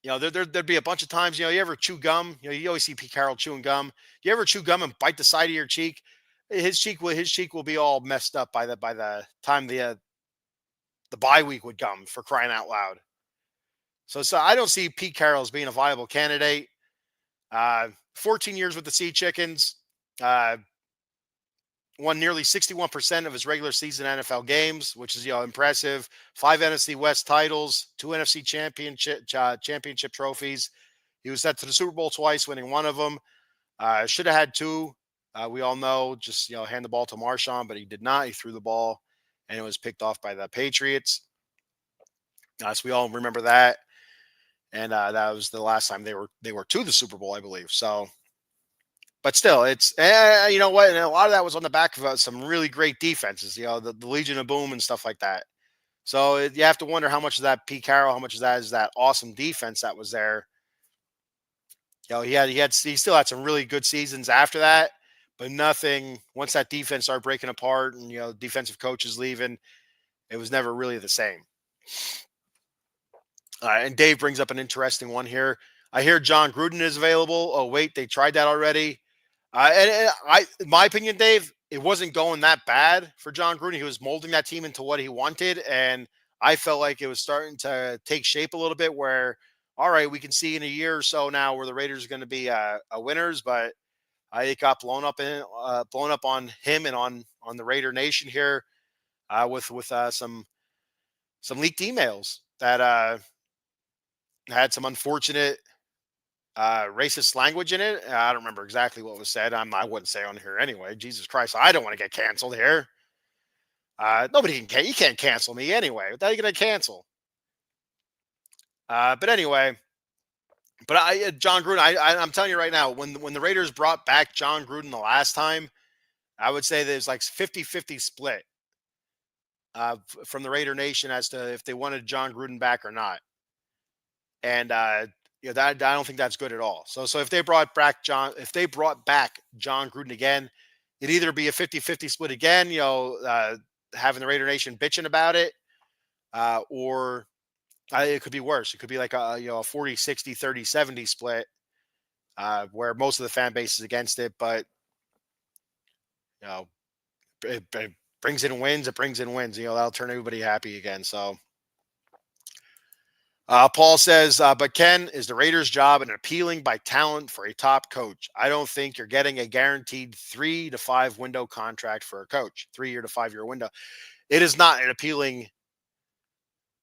there'd be a bunch of times, you ever chew gum? You always see Pete Carroll chewing gum. You ever chew gum and bite the side of your cheek? His cheek will be all messed up by the time the bye week would come, for crying out loud. So I don't see Pete Carroll as being a viable candidate. 14 years with the Sea Chickens, won nearly 61% of his regular season NFL games, which is impressive. 5 NFC West titles, 2 NFC championship trophies. He was sent to the Super Bowl twice, winning one of them. Should have had 2. We all know, just hand the ball to Marshawn, but he did not. He threw the ball, and it was picked off by the Patriots. So we all remember that, and that was the last time they were to the Super Bowl, I believe. So, but still, it's you know what, and a lot of that was on the back of some really great defenses. The Legion of Boom and stuff like that. So you have to wonder how much of that Pete Carroll, how much of that is that awesome defense that was there. He still had some really good seasons after that, but nothing once that defense started breaking apart and defensive coaches leaving, it was never really the same. And Dave brings up an interesting one here. I hear John Gruden is available. Oh wait, they tried that already. In my opinion, Dave, it wasn't going that bad for John Gruden. He was molding that team into what he wanted, and I felt like it was starting to take shape a little bit. Where, all right, we can see in a year or so now where the Raiders are going to be a winners, but it got blown up on him and on the Raider Nation here with some leaked emails that had some unfortunate racist language in it. I don't remember exactly what was said. I wouldn't say on here anyway. Jesus Christ, I don't want to get canceled here. Nobody can. You can't cancel me anyway. What are you going to cancel? But anyway, John Gruden. I'm telling you right now, when the Raiders brought back John Gruden the last time, I would say there's like 50-50 split from the Raider Nation as to if they wanted John Gruden back or not. And that I don't think that's good at all. So if they brought back John Gruden again, it'd either be a 50-50 split again, having the Raider Nation bitching about it, or it could be worse. It could be like a 40-60, 30-70 split, where most of the fan base is against it, but you know it brings in wins. It brings in wins. That'll turn everybody happy again. So. Paul says, but Ken, is the Raiders' job an appealing by talent for a top coach? I don't think you're getting a guaranteed 3 to 5 window contract for a coach, 3-year to 5-year window. It is not an appealing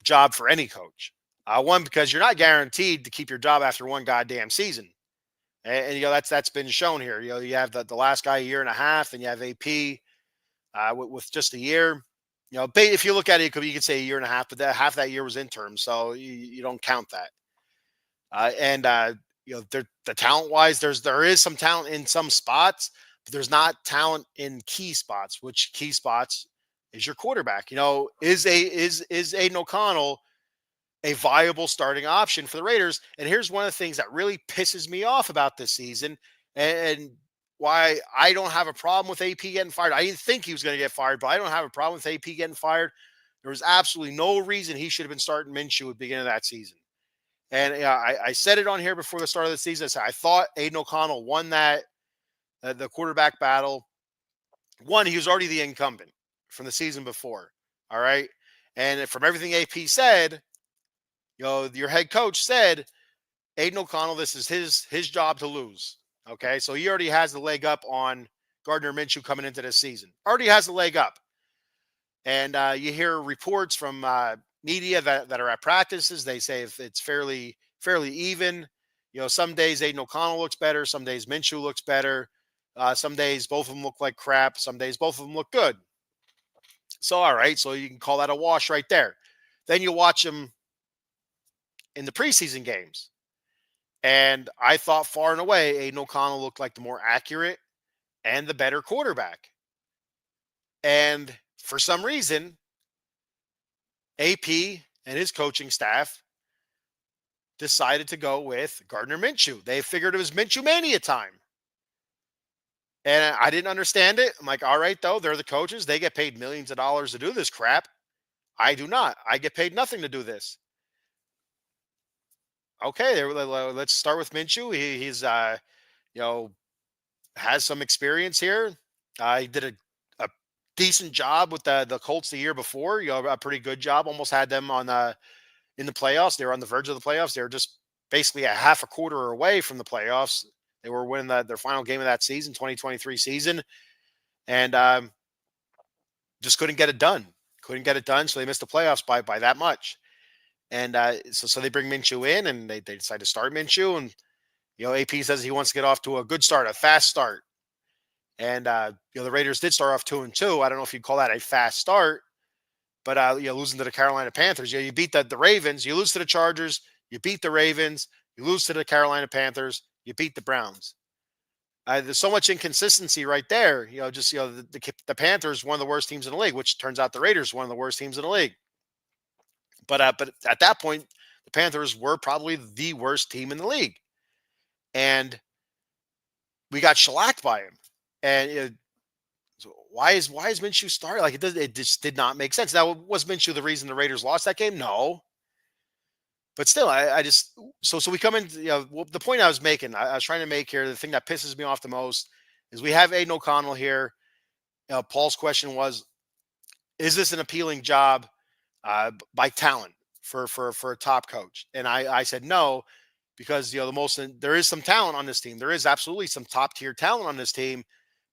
job for any coach. One, because you're not guaranteed to keep your job after one goddamn season. And that's been shown here. You have the last guy a year and a half, and you have AP with just a year. If you look at it, you could say a year and a half, but half that year was interim, so you don't count that. The talent wise, there is some talent in some spots, but there's not talent in key spots. Which key spots is your quarterback? Is Aiden O'Connell a viable starting option for the Raiders? And here's one of the things that really pisses me off about this season, and why I don't have a problem with AP getting fired. I didn't think he was going to get fired, but I don't have a problem with AP getting fired. There was absolutely no reason he should have been starting Minshew at the beginning of that season. And I said it on here before the start of the season. I said I thought Aiden O'Connell won that the quarterback battle. One, he was already the incumbent from the season before. All right. And from everything AP said, your head coach said, Aiden O'Connell, this is his job to lose. Okay, so he already has the leg up on Gardner Minshew coming into this season. Already has the leg up. And you hear reports from media that are at practices. They say if it's fairly even. Some days Aiden O'Connell looks better. Some days Minshew looks better. Some days both of them look like crap. Some days both of them look good. So, all right, so you can call that a wash right there. Then you watch them in the preseason games. And I thought far and away, Aiden O'Connell looked like the more accurate and the better quarterback. And for some reason, AP and his coaching staff decided to go with Gardner Minshew. They figured it was Minshew mania time. And I didn't understand it. I'm like, all right, though, they're the coaches. They get paid millions of dollars to do this crap. I do not. I get paid nothing to do this. Okay, let's start with Minshew. He's has some experience here. He did a decent job with the Colts the year before. A pretty good job. Almost had them on in the playoffs. They were on the verge of the playoffs. They were just basically a half a quarter away from the playoffs. They were winning their final game of that season, 2023 season, and just couldn't get it done. Couldn't get it done, so they missed the playoffs by that much. And so they bring Minshew in, and they decide to start Minshew. And AP says he wants to get off to a good start, a fast start. And the Raiders did start off 2-2. I don't know if you'd call that a fast start, but losing to the Carolina Panthers, you beat the Ravens, you lose to the Chargers, you beat the Ravens, you lose to the Carolina Panthers, you beat the Browns. There's so much inconsistency right there. The Panthers, one of the worst teams in the league, which turns out the Raiders, one of the worst teams in the league. But at that point, the Panthers were probably the worst team in the league, and we got shellacked by him. And so why is Minshew starting? It just did not make sense. Now, was Minshew the reason the Raiders lost that game? No. But still, I just so we come in. The point I was making, I was trying to make here. The thing that pisses me off the most is we have Aiden O'Connell here. Paul's question was, is this an appealing job by talent for a top coach? And I said no, because there is some talent on this team. There is absolutely some top tier talent on this team,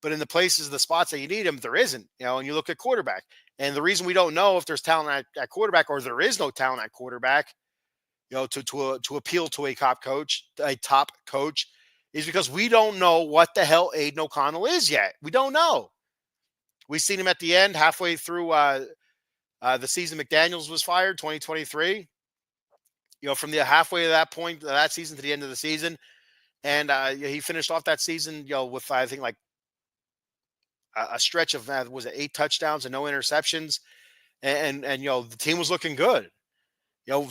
but in the places, the spots that you need them, there isn't. And you look at quarterback, and the reason we don't know if there's talent at quarterback or there is no talent at quarterback, to appeal to a top coach, is because we don't know what the hell Aiden O'Connell is yet. We don't know. We've seen him at the end, halfway through the season. McDaniels was fired, 2023. From the halfway of that point of that season to the end of the season, and he finished off that season, with I think like a stretch of was it 8 touchdowns and no interceptions, and the team was looking good.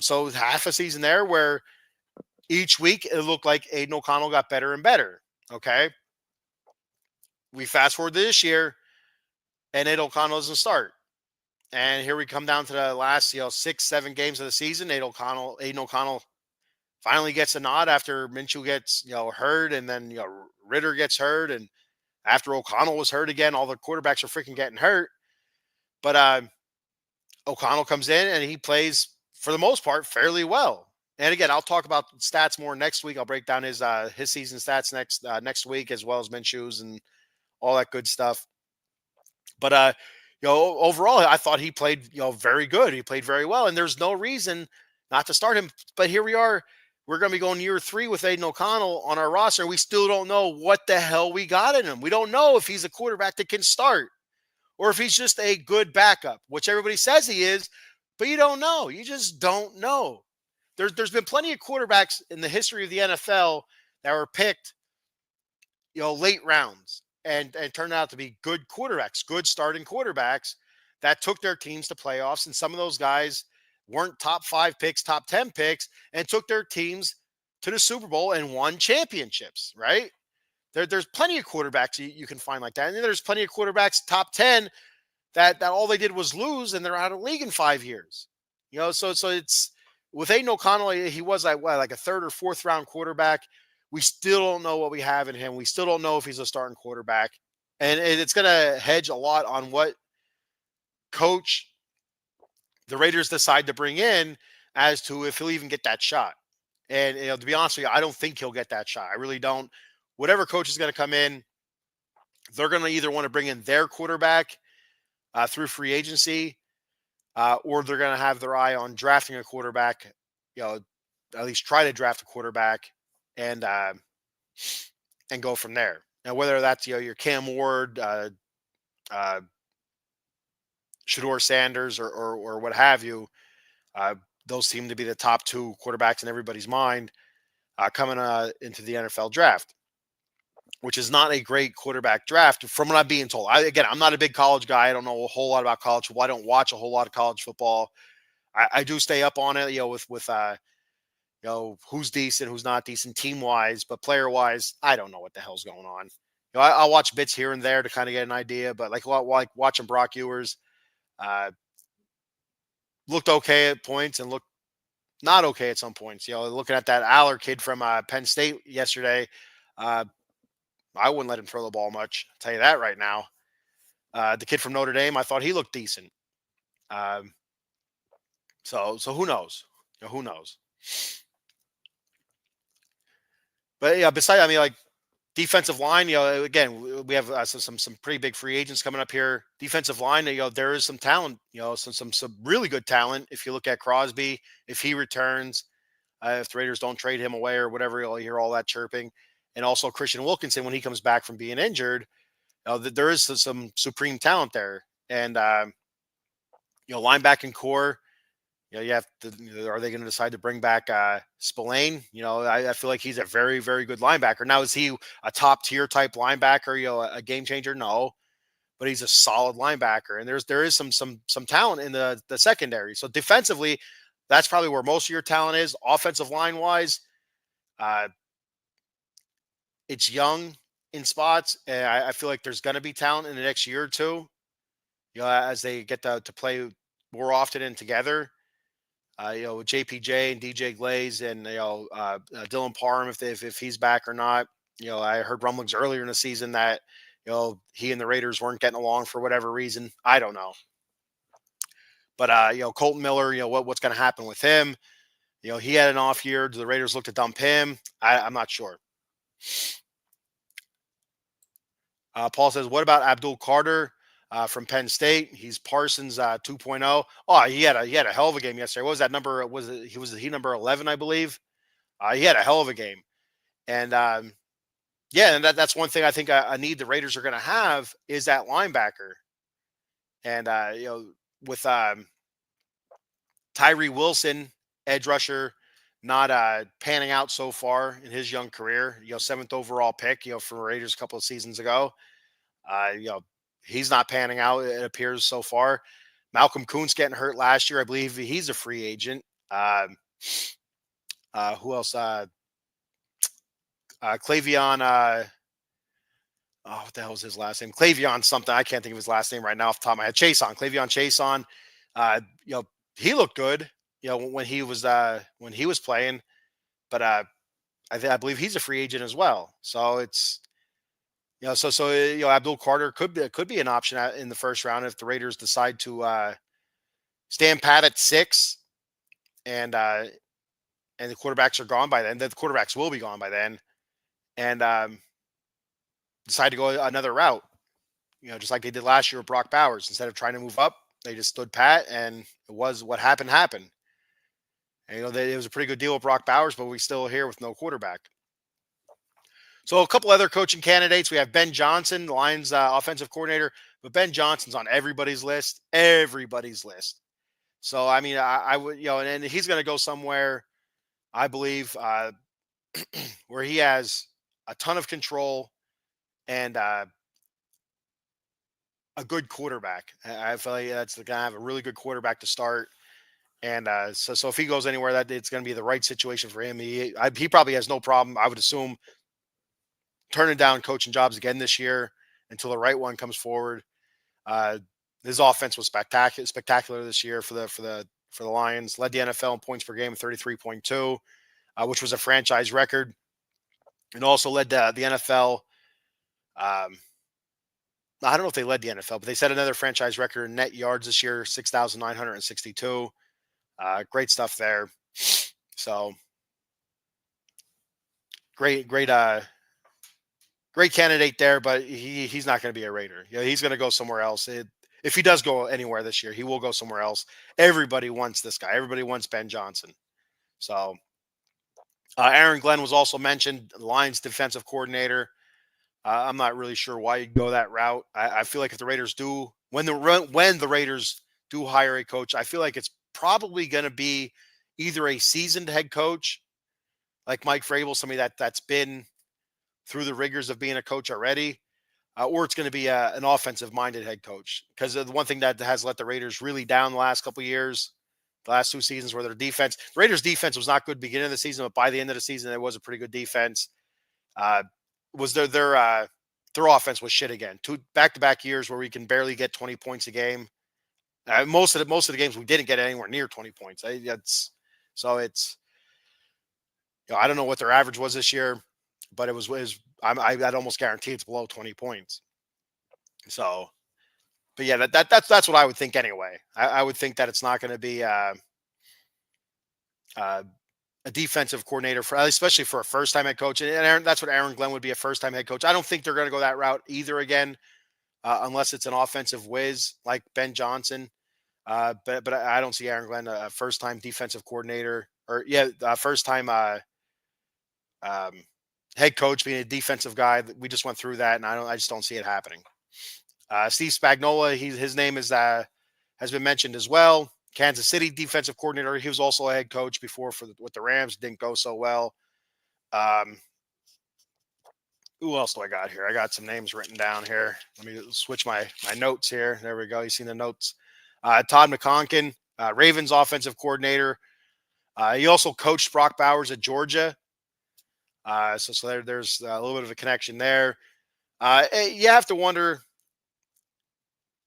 So half a season there where each week it looked like Aiden O'Connell got better and better. Okay, we fast forward to this year, and Aiden O'Connell doesn't start. And here we come down to the last, 6, 7 games of the season. Aiden O'Connell finally gets a nod after Minshew gets, hurt, and then Ritter gets hurt, and after O'Connell was hurt again, all the quarterbacks are freaking getting hurt. But O'Connell comes in and he plays for the most part fairly well. And again, I'll talk about stats more next week. I'll break down his season stats next week, as well as Minshew's and all that good stuff. But overall, I thought he played very good. He played very well, and there's no reason not to start him. But here we are. We're going to be going year 3 with Aiden O'Connell on our roster. We still don't know what the hell we got in him. We don't know if he's a quarterback that can start or if he's just a good backup, which everybody says he is, but you don't know. You just don't know. There's been plenty of quarterbacks in the history of the NFL that were picked, late rounds and turned out to be good quarterbacks, good starting quarterbacks that took their teams to playoffs. And some of those guys weren't top 5 picks, top 10 picks, and took their teams to the Super Bowl and won championships, right? There's plenty of quarterbacks you can find like that. And then there's plenty of quarterbacks, top 10, that all they did was lose and they're out of the league in 5 years. So it's with Aiden O'Connell, he was like a 3rd or 4th round quarterback. We still don't know what we have in him. We still don't know if he's a starting quarterback. And it's going to hedge a lot on what coach the Raiders decide to bring in as to if he'll even get that shot. And to be honest with you, I don't think he'll get that shot. I really don't. Whatever coach is going to come in, they're going to either want to bring in their quarterback through free agency, or they're going to have their eye on drafting a quarterback, at least try to draft a quarterback and go from there. Now, whether that's, your Cam Ward, Shador Sanders, or what have you, those seem to be the top 2 quarterbacks in everybody's mind coming into the NFL draft, which is not a great quarterback draft from what I'm being told. I'm not a big college guy. I don't know a whole lot about college football. I don't watch a whole lot of college football. I do stay up on it, with who's decent, who's not decent team wise, but player wise, I don't know what the hell's going on. I'll watch bits here and there to kind of get an idea, but like watching Brock Ewers, looked okay at points and looked not okay at some points. Looking at that Aller kid from Penn State yesterday, I wouldn't let him throw the ball much. I'll tell you that right now. The kid from Notre Dame, I thought he looked decent. So who knows? Who knows? But yeah, besides, defensive line, again, we have some pretty big free agents coming up here. Defensive line, there is some talent, some really good talent. If you look at Crosby, if he returns, if the Raiders don't trade him away or whatever, you'll hear all that chirping. And also Christian Wilkinson, when he comes back from being injured, there is some supreme talent there. And, linebacking core, you have to, are they going to decide to bring back Spillane? I feel like he's a very, very good linebacker. Now, is he a top tier type linebacker, a game changer? No, but he's a solid linebacker. And there is some talent in the secondary. So defensively, that's probably where most of your talent is. Offensive line wise, it's young in spots. And I feel like there's going to be talent in the next year or two, as they get to play more often and together. JPJ and DJ Glaze and Dylan Parham if he's back or not. I heard rumblings earlier in the season that he and the Raiders weren't getting along for whatever reason. I don't know, but Colton Miller, what's going to happen with him? He had an off year. Do the Raiders look to dump him? I'm not sure. Paul says, what about Abdul Carter from Penn State? He's Parsons 2.0. Oh, he had a hell of a game yesterday. What was that number? Was he number 11, I believe? He had a hell of a game. And yeah, and that's one thing I think a need the Raiders are going to have is that linebacker. And with Tyree Wilson, edge rusher, not panning out so far in his young career. 7th overall pick. For Raiders a couple of seasons ago. He's not panning out. It appears so far. Malcolm Kuntz getting hurt last year. I believe he's a free agent. Who else? Clavion. What the hell was his last name? Clavion something. I can't think of his last name right now off the top of my head. Clavion Chason. He looked good. When he was playing, but I believe he's a free agent as well. So it's Abdul Carter could be an option in the first round if the Raiders decide to stand pat at 6, and the quarterbacks are gone by then. The quarterbacks will be gone by then, and decide to go another route. Just like they did last year with Brock Bowers. Instead of trying to move up, they just stood pat, and it was what happened. And it was a pretty good deal with Brock Bowers, but we still here with no quarterback. So a couple other coaching candidates. We have Ben Johnson, the Lions offensive coordinator, but Ben Johnson's on everybody's list. So, I mean, I would, and he's going to go somewhere, I believe, where he has a ton of control and a good quarterback. I feel like that's the guy to have a really good quarterback to start. And so if he goes anywhere, that it's going to be the right situation for him. He probably has no problem, I would assume, turning down coaching jobs again this year until the right one comes forward. His offense was spectacular this year for the Lions. Led the NFL in points per game, 33.2, which was a franchise record, and also led the NFL. I don't know if they led the NFL, but they set another franchise record in net yards this year, 6,962. Great stuff there. So great candidate there, but he's not going to be a Raider. He's going to go somewhere else. If he does go anywhere this year, he will go somewhere else. Everybody wants this guy. Everybody wants Ben Johnson. So Aaron Glenn was also mentioned, Lions defensive coordinator. I'm not really sure why you'd go that route. I feel like if the Raiders do, when the Raiders do hire a coach, I feel like it's probably going to be either a seasoned head coach like Mike Vrabel, somebody that's been through the rigors of being a coach already, or it's going to be an offensive-minded head coach. Because the one thing that has let the Raiders really down the last couple of years, the last 2 seasons, where their defense, the Raiders' defense was not good beginning of the season, but by the end of the season, it was a pretty good defense. Was their offense was shit again. 2 back-to-back years where we can barely get 20 points a game. Most of the games we didn't get anywhere near 20 points. I don't know what their average was this year, but I'd almost guarantee it's below 20 points. So, but yeah, that's what I would think anyway. I would think that it's not going to be a defensive coordinator especially for a first-time head coach. And that's what Aaron Glenn would be, a first-time head coach. I don't think they're going to go that route either again, unless it's an offensive whiz like Ben Johnson. But I don't see Aaron Glenn a first-time defensive coordinator first-time head coach being a defensive guy. We just went through that, and I just don't see it happening. Steve Spagnuolo, his name has been mentioned as well. Kansas City defensive coordinator. He was also a head coach before with the Rams. Didn't go so well. Who else do I got here? I got some names written down here. Let me switch my notes here. There we go. You seen the notes? Todd McConkin, Ravens offensive coordinator. He also coached Brock Bowers at Georgia. So there's a little bit of a connection there. You have to wonder,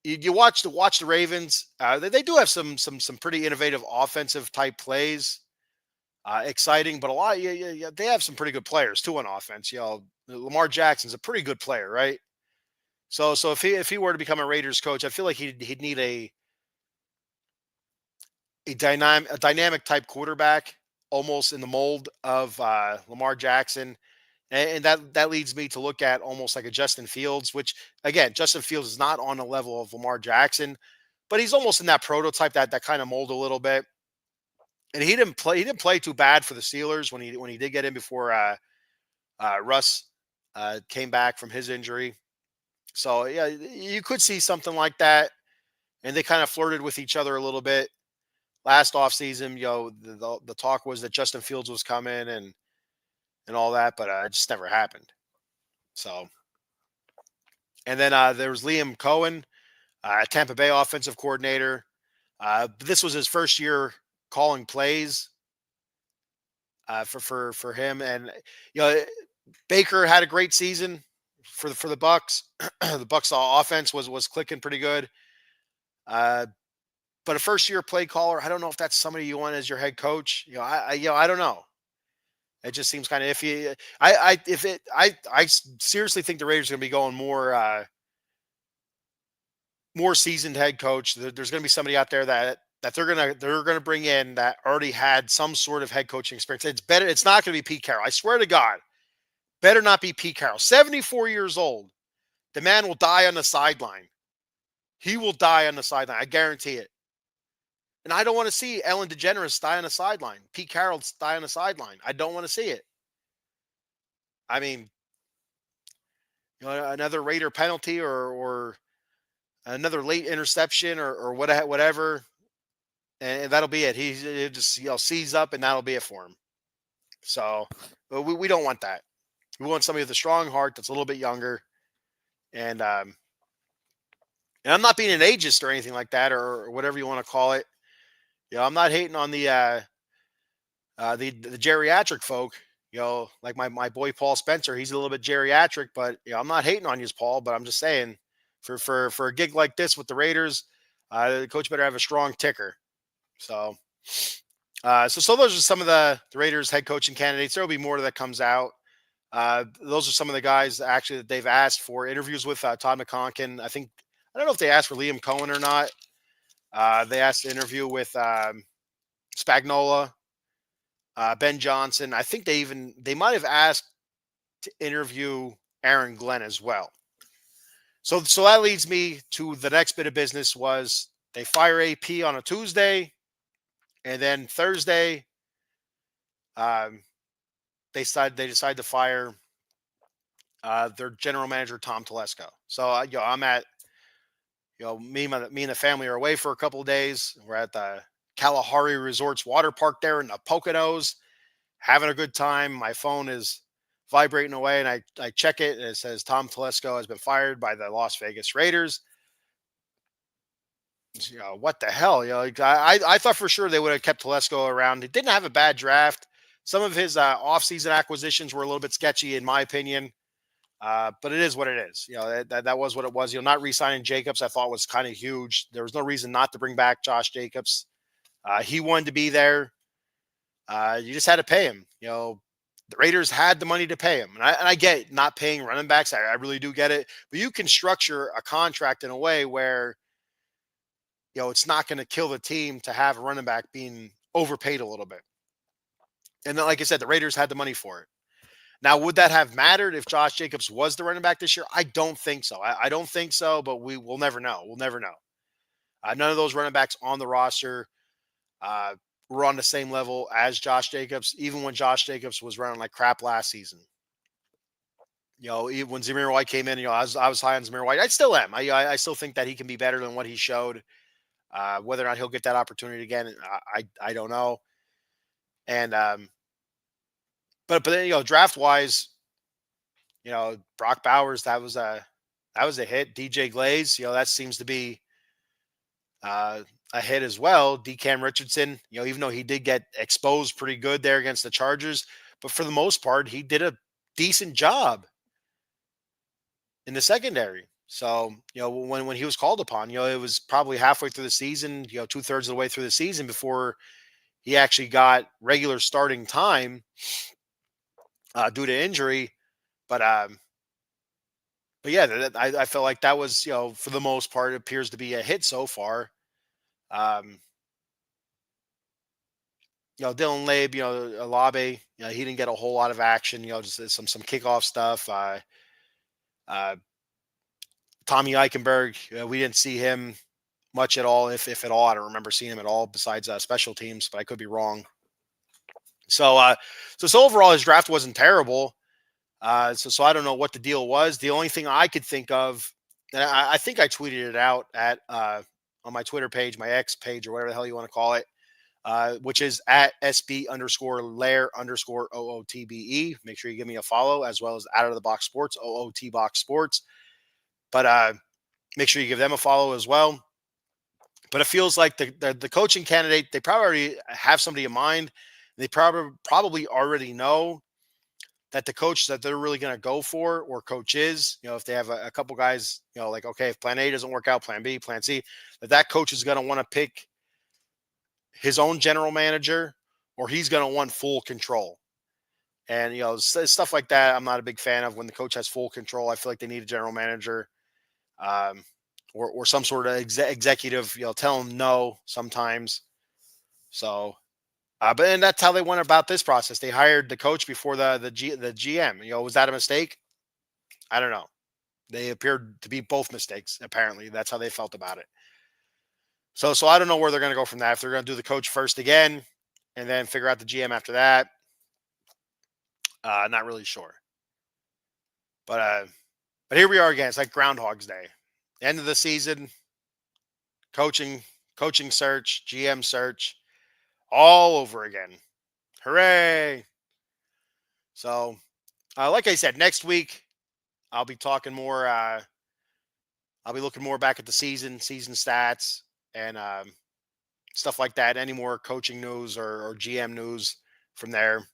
you watch the Ravens. They do have some pretty innovative offensive type plays, exciting, but a lot. Yeah, yeah, yeah. They have some pretty good players too on offense. Lamar Jackson's a pretty good player, right? So if he were to become a Raiders coach, I feel like he'd need a dynamic type quarterback, almost in the mold of Lamar Jackson. And that leads me to look at almost like a Justin Fields, which again, Justin Fields is not on the level of Lamar Jackson, but he's almost in that prototype, that kind of mold a little bit. And he didn't play too bad for the Steelers when he did get in before Russ came back from his injury. So yeah, you could see something like that. And they kind of flirted with each other a little bit last offseason. The talk was that Justin Fields was coming and all that, but it just never happened. So, and then there was Liam Cohen, Tampa Bay offensive coordinator. This was his first year calling plays for him, and you know Baker had a great season for the Bucks. The Bucks offense was clicking pretty good. Uh, but a first year play caller, I don't know if that's somebody you want as your head coach. I don't know. It just seems kind of iffy. I seriously think the Raiders are going to be going more seasoned head coach. There's going to be somebody out there that they're gonna bring in that already had some sort of head coaching experience. It's better. It's not going to be Pete Carroll. I swear to God, better not be Pete Carroll. 74 years old. The man will die on the sideline. He will die on the sideline. I guarantee it. And I don't want to see Ellen DeGeneres die on the sideline. Pete Carroll die on the sideline. I don't want to see it. I mean, another Raider penalty or another late interception or whatever, and that'll be it. He'll just seize up, and that'll be it for him. So, but we don't want that. We want somebody with a strong heart that's a little bit younger, and I'm not being an ageist or anything like that, or whatever you want to call it. I'm not hating on the geriatric folk. Like my boy Paul Spencer, he's a little bit geriatric, but I'm not hating on you, Paul. But I'm just saying, for a gig like this with the Raiders, the coach better have a strong ticker. So, so those are some of the Raiders head coaching candidates. There will be more that comes out. Those are some of the guys actually that they've asked for interviews with. Todd McConkin. I don't know if they asked for Liam Cohen or not. They asked to interview with Spagnola, Ben Johnson. I think they might have asked to interview Aaron Glenn as well. So that leads me to the next bit of business. Was they fire AP on a Tuesday, and then Thursday, they decide to fire their general manager Tom Telesco. So I'm at me and the family are away for a couple of days. We're at the Kalahari Resorts water park there in the Poconos, having a good time. My phone is vibrating away, and I check it, and it says Tom Telesco has been fired by the Las Vegas Raiders. What the hell? I thought for sure they would have kept Telesco around. He didn't have a bad draft. Some of his offseason acquisitions were a little bit sketchy, in my opinion. But it is what it is. That was what it was. Not re-signing Jacobs, I thought was kind of huge. There was no reason not to bring back Josh Jacobs. He wanted to be there. You just had to pay him. The Raiders had the money to pay him. And I get not paying running backs. I really do get it. But you can structure a contract in a way where, it's not going to kill the team to have a running back being overpaid a little bit. And then, like I said, the Raiders had the money for it. Now, would that have mattered if Josh Jacobs was the running back this year? I don't think so. I don't think so, but we'll never know. We'll never know. None of those running backs on the roster were on the same level as Josh Jacobs, even when Josh Jacobs was running like crap last season. When Zamir White came in, I was high on Zamir White. I still am. I still think that he can be better than what he showed. Whether or not he'll get that opportunity again, I don't know. And but then draft wise, Brock Bowers, that was a hit. DJ Glaze, that seems to be a hit as well. DeCam Richardson, even though he did get exposed pretty good there against the Chargers, but for the most part, he did a decent job in the secondary. So, when he was called upon, it was probably halfway through the season, 2/3 of the way through the season before he actually got regular starting time due to injury. But yeah, I felt like that was, for the most part, it appears to be a hit so far. Um, Dylan Labe, Alabe, he didn't get a whole lot of action. Just some kickoff stuff. Uh, Tommy Eichenberg, we didn't see him much at all, if at all. I don't remember seeing him at all besides special teams, but I could be wrong. So, so overall, his draft wasn't terrible. So I don't know what the deal was. The only thing I could think of, and I think I tweeted it out at on my Twitter page, my X page, or whatever the hell you want to call it, which is at SB underscore Lair underscore OOTBE. Make sure you give me a follow, as well as Out of the Box Sports, OOT Box Sports. But make sure you give them a follow as well. But it feels like the coaching candidate, they probably already have somebody in mind. They probably already know that the coach that they're really going to go for, or coach is, if they have a couple guys, like, okay, if plan A doesn't work out, plan B, plan C, that coach is going to want to pick his own general manager, or he's going to want full control. And, stuff like that, I'm not a big fan of. When the coach has full control, I feel like they need a general manager, um, or some sort of executive, tell them no sometimes. So, but and that's how they went about this process. They hired the coach before the GM. Was that a mistake? I don't know. They appeared to be both mistakes. Apparently, that's how they felt about it. So I don't know where they're going to go from that. If they're going to do the coach first again, and then figure out the GM after that, not really sure. But here we are again. It's like Groundhog's Day. End of the season, coaching search, GM search, all over again. Hooray! So, like I said, next week I'll be talking more. I'll be looking more back at the season stats, and stuff like that. Any more coaching news or GM news from there?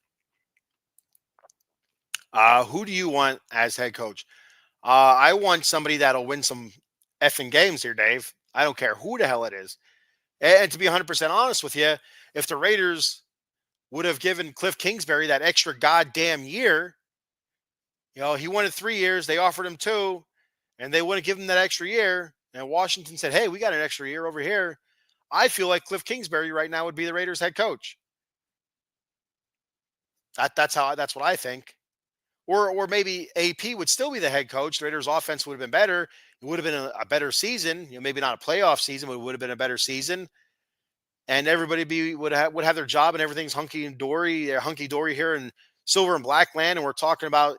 Who do you want as head coach? I want somebody that'll win some effing games here, Dave. I don't care who the hell it is. And to be 100% honest with you, if the Raiders would have given Cliff Kingsbury that extra goddamn year, he wanted 3 years, they offered him 2, and they wouldn't give him that extra year, and Washington said, hey, we got an extra year over here, I feel like Cliff Kingsbury right now would be the Raiders head coach. That's what I think. Or maybe AP would still be the head coach. The Raiders offense would have been better. It would have been a better season. Maybe not a playoff season, but it would have been a better season. And everybody would have their job, and everything's hunky dory here in silver and black land. And we're talking about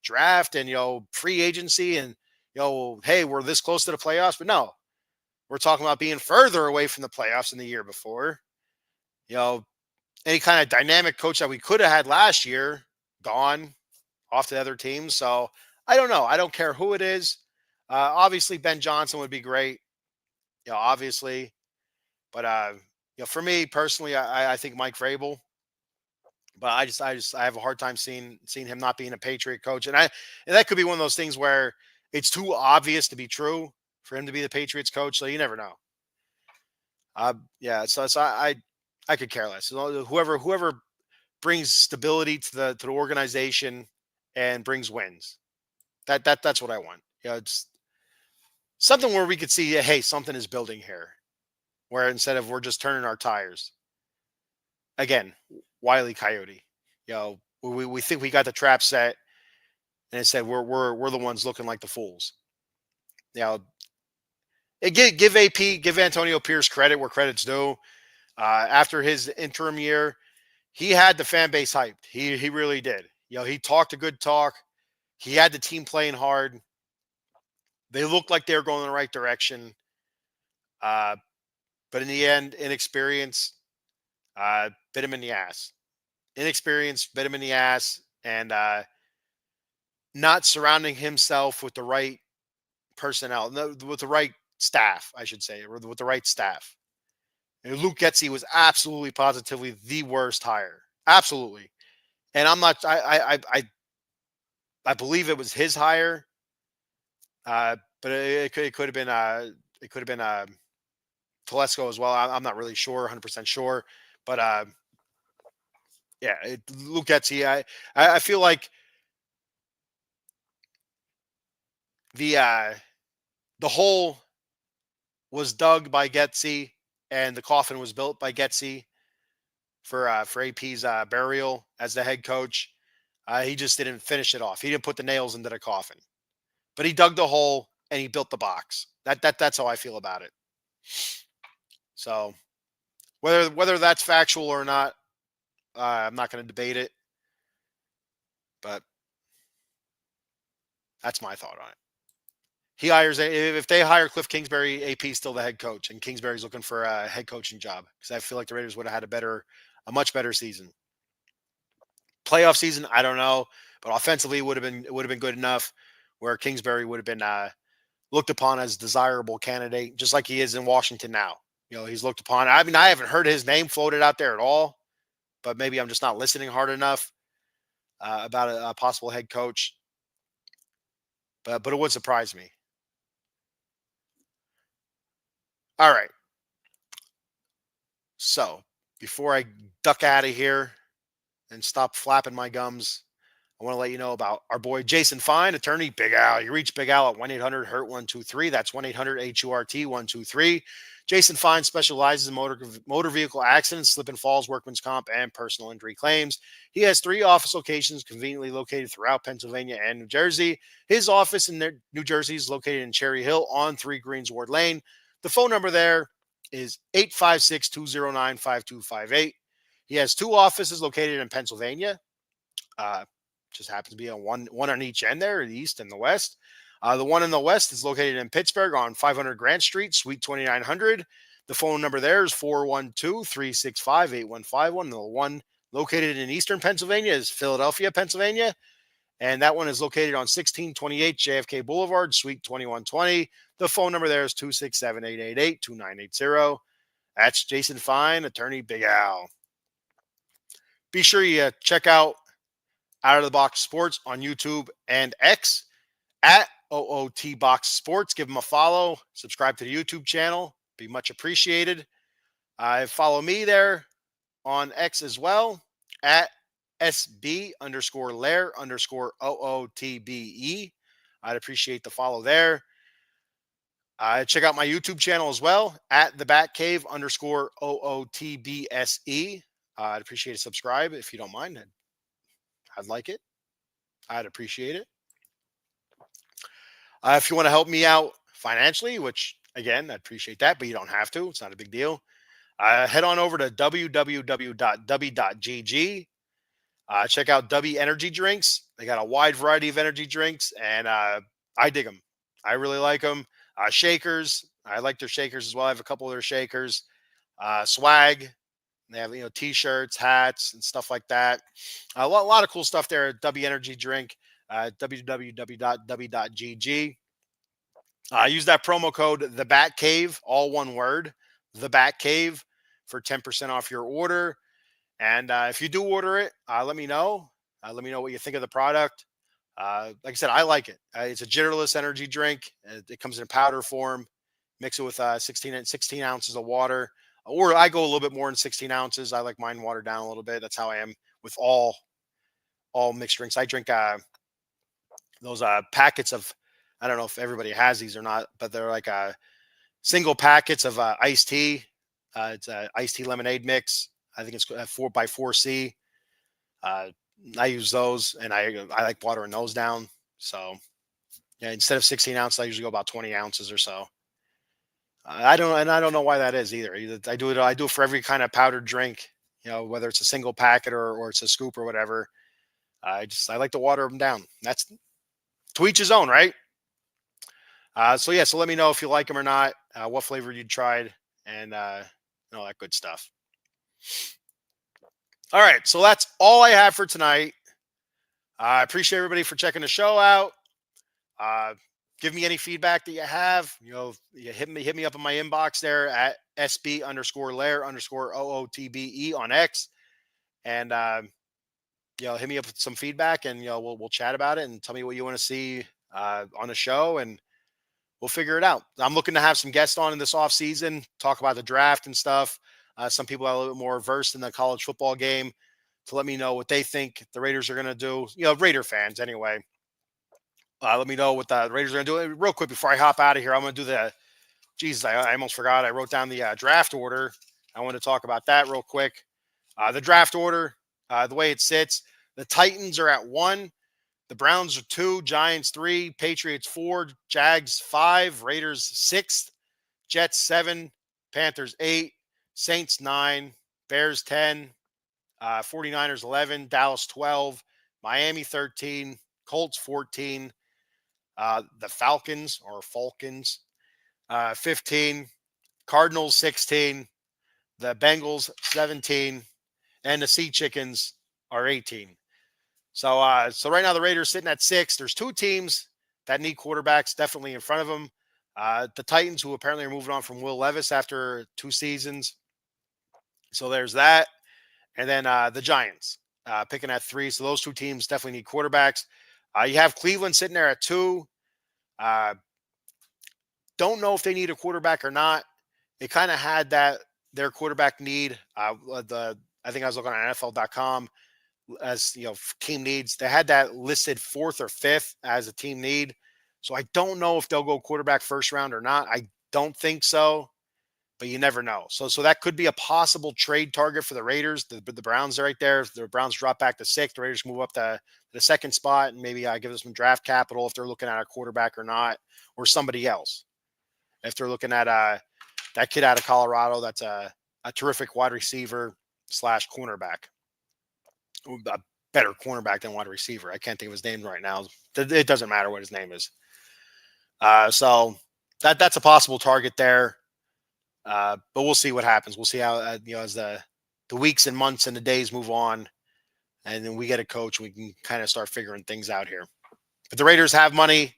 draft and free agency, and hey, we're this close to the playoffs. But no, we're talking about being further away from the playoffs than the year before. Any kind of dynamic coach that we could have had last year, gone off to other teams. So I don't know. I don't care who it is. Obviously, Ben Johnson would be great. Obviously, but for me personally, I think Mike Vrabel. But I have a hard time seeing him not being a Patriot coach, and that could be one of those things where it's too obvious to be true for him to be the Patriots coach. So you never know. Yeah. So I could care less. Whoever brings stability to the organization and brings wins. That's what I want. It's something where we could see, hey, something is building here. Where instead of we're just turning our tires. Again, Wile E. Coyote. We think we got the trap set, and instead we're the ones looking like the fools. Give AP, give Antonio Pierce credit where credit's due. After his interim year, he had the fan base hyped. He really did. He talked a good talk. He had the team playing hard. They looked like they were going in the right direction. But in the end, inexperience bit him in the ass. Inexperience bit him in the ass, and not surrounding himself with the right personnel, with the right staff, I should say, or with the right staff. And Luke Getzey was absolutely, positively the worst hire. Absolutely. And I'm not. I believe it was his hire. But it could have been Telesco as well. I'm not really sure, 100% sure, but yeah, Luke Getzey. I feel like the uh, the hole was dug by Getzey, and the coffin was built by Getzey for AP's burial as the head coach. He just didn't finish it off. He didn't put the nails into the coffin, but he dug the hole and he built the box. That's how I feel about it. So whether that's factual or not, I'm not going to debate it, but that's my thought on it. He hires if they hire Cliff Kingsbury, AP is still the head coach, and Kingsbury's looking for a head coaching job because I feel like the Raiders would have had a much better season. Playoff season, I don't know, but offensively it would have been good enough where Kingsbury would have been looked upon as desirable candidate, just like he is in Washington now. He's looked upon. I mean, I haven't heard his name floated out there at all, but maybe I'm just not listening hard enough about a possible head coach. But it would surprise me. All right. So before I duck out of here and stop flapping my gums, I want to let you know about our boy Jason Fine, attorney Big Al. You reach Big Al at 1-800-HURT-123. That's 1-800-HURT-123. Jason Fine specializes in motor vehicle accidents, slip and falls, workman's comp, and personal injury claims. He has 3 office locations conveniently located throughout Pennsylvania and New Jersey. His office in New Jersey is located in Cherry Hill on 3 Greensward Lane. The phone number there is 856-209-5258. He has 2 offices located in Pennsylvania. Just happens to be on one on each end there, the east and the west. The one in the west is located in Pittsburgh on 500 Grant Street, Suite 2900. The phone number there is 412-365-8151. The one located in eastern Pennsylvania is Philadelphia, Pennsylvania. And that one is located on 1628 JFK Boulevard, Suite 2120. The phone number there is 267-888-2980. That's Jason Fine, attorney Big Al. Be sure you check out of the Box Sports on YouTube and X at OOT Box Sports. Give them a follow. Subscribe to the YouTube channel. Be much appreciated. Follow me there on X as well at SB_Lair_OOTBE. I'd appreciate the follow there. Check out my YouTube channel as well at the Batcave_OOTBSE. I'd appreciate a subscribe if you don't mind. I'd like it. I'd appreciate it. If you want to help me out financially, which again, I'd appreciate that, but you don't have to. It's not a big deal. Head on over to www.w.gg. Check out W Energy Drinks. They got a wide variety of energy drinks, and I dig them. I really like them. Shakers. I like their shakers as well. I have a couple of their shakers. Swag. They have t-shirts, hats, and stuff like that. A lot of cool stuff there at W Energy Drink. www.w.gg. Use that promo code The Bat Cave, all one word, The Bat Cave, for 10% off your order. And if you do order it, let me know. Let me know what you think of the product. Like I said, I like it. It's a jitterless energy drink. It comes in powder form. Mix it with 16 ounces of water. Or I go a little bit more than 16 ounces. I like mine watered down a little bit. That's how I am with all mixed drinks. I drink those packets of, I don't know if everybody has these or not, but they're like single packets of iced tea. It's an iced tea lemonade mix. I think it's 4x4C. I use those, and I like watering those down. So yeah, instead of 16 ounces, I usually go about 20 ounces or so. I don't know why that is either. I do it for every kind of powdered drink, whether it's a single packet or it's a scoop or whatever. I like to water them down. That's to each his own, right? So let me know if you like them or not, what flavor you tried, and all that good stuff. All right, so that's all I have for tonight. I appreciate everybody for checking the show out. Give me any feedback that you have. You hit me up in my inbox there at SB_Lair_OOTBE on X, and hit me up with some feedback, and we'll chat about it and tell me what you want to see on the show, and we'll figure it out. I'm looking to have some guests on in this off season, talk about the draft and stuff. Some people are a little bit more versed in the college football game to let me know what they think the Raiders are going to do. Raider fans anyway. Let me know what the Raiders are going to do. Real quick before I hop out of here, I'm going to do the. Jesus, I almost forgot. I wrote down the draft order. I want to talk about that real quick. The draft order, the way it sits, the Titans are at 1. The Browns are 2, Giants 3, Patriots 4, Jags 5, Raiders 6th, Jets 7, Panthers 8, Saints 9, Bears 10, 49ers 11, Dallas 12, Miami 13, Colts 14, the Falcons 15, Cardinals 16, the Bengals 17, and the Sea Chickens are 18. So right now the Raiders sitting at 6. There's 2 teams that need quarterbacks definitely in front of them. The Titans, who apparently are moving on from Will Levis after 2 seasons. So there's that. And then the Giants picking at 3. So those 2 teams definitely need quarterbacks. You have Cleveland sitting there at 2. Don't know if they need a quarterback or not. They kind of had their quarterback need. I think I was looking at NFL.com as team needs. They had that listed 4th or 5th as a team need. So I don't know if they'll go quarterback first round or not. I don't think so, but you never know. So that could be a possible trade target for the Raiders. The Browns are right there. If the Browns drop back to 6th, the Raiders move up to the 2nd spot and maybe give them some draft capital if they're looking at a quarterback or not, or somebody else. If they're looking at that kid out of Colorado, that's a terrific wide receiver / cornerback. A better cornerback than wide receiver. I can't think of his name right now. It doesn't matter what his name is. So that's a possible target there. But we'll see what happens. We'll see how as the weeks and months and the days move on, and then we get a coach, we can kind of start figuring things out here. But the Raiders have money.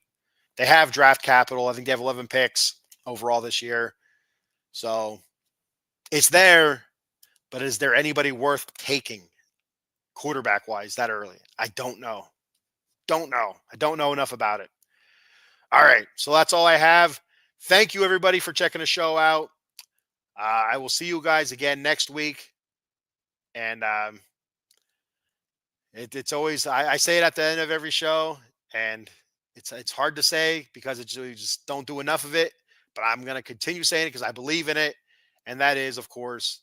They have draft capital. I think they have 11 picks overall this year. So it's there, but is there anybody worth taking quarterback-wise that early? I don't know. I don't know enough about it. All right, so that's all I have. Thank you, everybody, for checking the show out. I will see you guys again next week. And it's always, I say it at the end of every show, and it's hard to say because you just don't do enough of it. But I'm going to continue saying it because I believe in it. And that is, of course,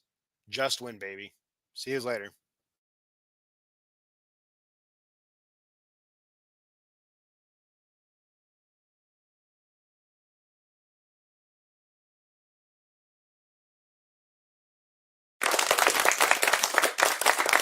just win, baby. See you later.